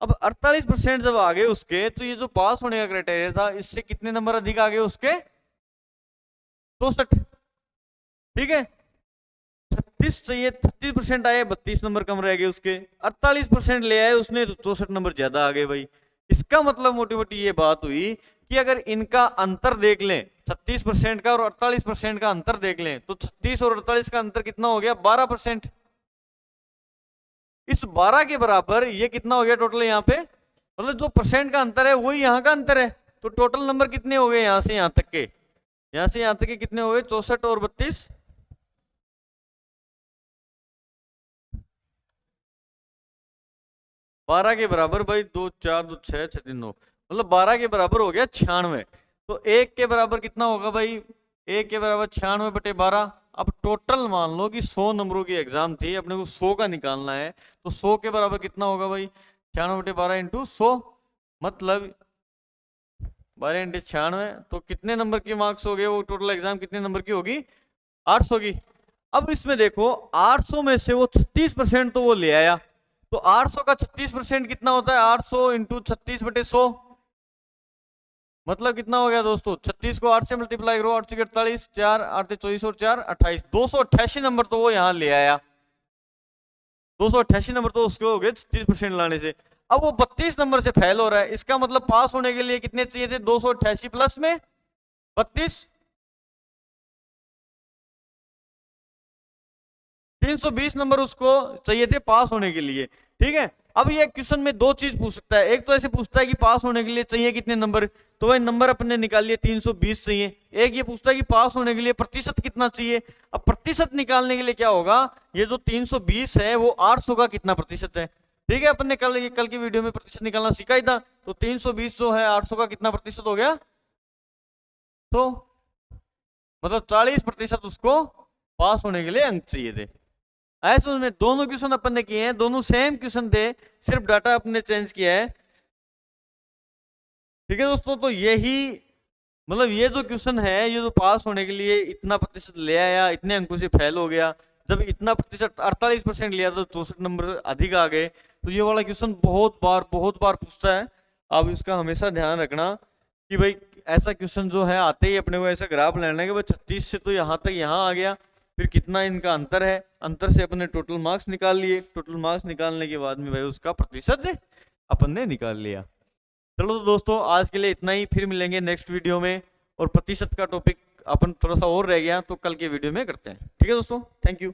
अब 48% जब आ गए उसके, तो ये जो पास होने का क्राइटेरिया था इससे कितने नंबर अधिक आ गए उसके, 64। ठीक है, 36 चाहिए, 36% आए, 32 नंबर कम रह गए उसके, 48% ले आए उसने तो 64 नंबर ज्यादा आ गए भाई। इसका मतलब मोटी मोटी ये बात हुई कि अगर इनका अंतर देख लें, 36% का और 48% का अंतर देख लें, तो 36 और 48 का अंतर कितना हो गया, 12%। इस 12 के बराबर ये कितना हो गया टोटल यहाँ पे, मतलब जो परसेंट का अंतर है वही यहाँ का अंतर है, तो टोटल नंबर कितने हो गए यहाँ से यहाँ तक के, यहाँ से यहाँ तक के कितने हो गए, 64 और 32, 12 के बराबर भाई, 2 4 2 6 6 3 9, मतलब 12 के बराबर हो गया 96। तो एक के बराबर कितना होगा भाई, एक के बराबर 96/12। अब टोटल मान लो कि 100 नंबरों की एग्जाम थी, अपने को 100 का निकालना है, तो 100 के बराबर कितना होगा भाई, 96/12 इंटू 100, मतलब 12 इंटू 96, तो कितने नंबर के मार्क्स हो गए, वो टोटल एग्जाम कितने नंबर की होगी, 800 की। अब इसमें देखो 800 में से वो 36% तो वो ले आया, तो 800 का 36% कितना होता है, 800 इंटू 36/100, मतलब कितना हो गया दोस्तों, 36 को 8 से मल्टीप्लाई करो, 8 से 48, 4 8 24 और 4 28, 288 नंबर तो वो यहाँ ले आया, 288 नंबर तो उसके हो गए 36% लाने से। अब वो 32 नंबर से फेल हो रहा है, इसका मतलब पास होने के लिए कितने चाहिए थे, 288 प्लस में 32, 320 नंबर उसको चाहिए थे पास होने के लिए। ठीक है, अब ये क्वेश्चन में दो चीज पूछ सकता है, एक तो ऐसे पूछता है कि पास होने के लिए चाहिए कितने नंबर, तो वही नंबर अपने निकाल लिए 320 चाहिए। एक ये पूछता है कि पास होने के लिए प्रतिशत कितना चाहिए। अब प्रतिशत निकालने के लिए क्या होगा, ये जो 320 है वो 800 का कितना प्रतिशत है। ठीक है, अपन ने कल की वीडियो में प्रतिशत निकालना सीखा ही था, तो 320 जो है 800 का कितना प्रतिशत हो गया, तो मतलब 40% उसको पास होने के लिए अंक चाहिए थे। ऐसे में दोनों क्वेश्चन अपन ने किए हैं, दोनों सेम क्वेश्चन थे, सिर्फ डाटा अपने चेंज किया है। ठीक है दोस्तों, तो यही मतलब ये जो क्वेश्चन है, ये जो पास होने के लिए इतना प्रतिशत ले आया, इतने अंकों से फेल हो गया, जब इतना प्रतिशत 48% लिया तो 64 नंबर अधिक आ गए, तो ये वाला क्वेश्चन बहुत बार पूछता है। आप इसका हमेशा ध्यान रखना कि भाई ऐसा क्वेश्चन जो है आते ही अपने को ऐसा ग्राफ लेना है कि भाई 36 से तो यहाँ तक यहाँ आ गया, फिर कितना इनका अंतर है, अंतर से अपने टोटल मार्क्स निकाल लिए, टोटल मार्क्स निकालने के बाद में भाई उसका प्रतिशत अपन ने निकाल लिया। चलो तो दोस्तों आज के लिए इतना ही, फिर मिलेंगे नेक्स्ट वीडियो में। और प्रतिशत का टॉपिक अपन थोड़ा सा और रह गया तो कल के वीडियो में करते हैं। ठीक है दोस्तों, थैंक यू।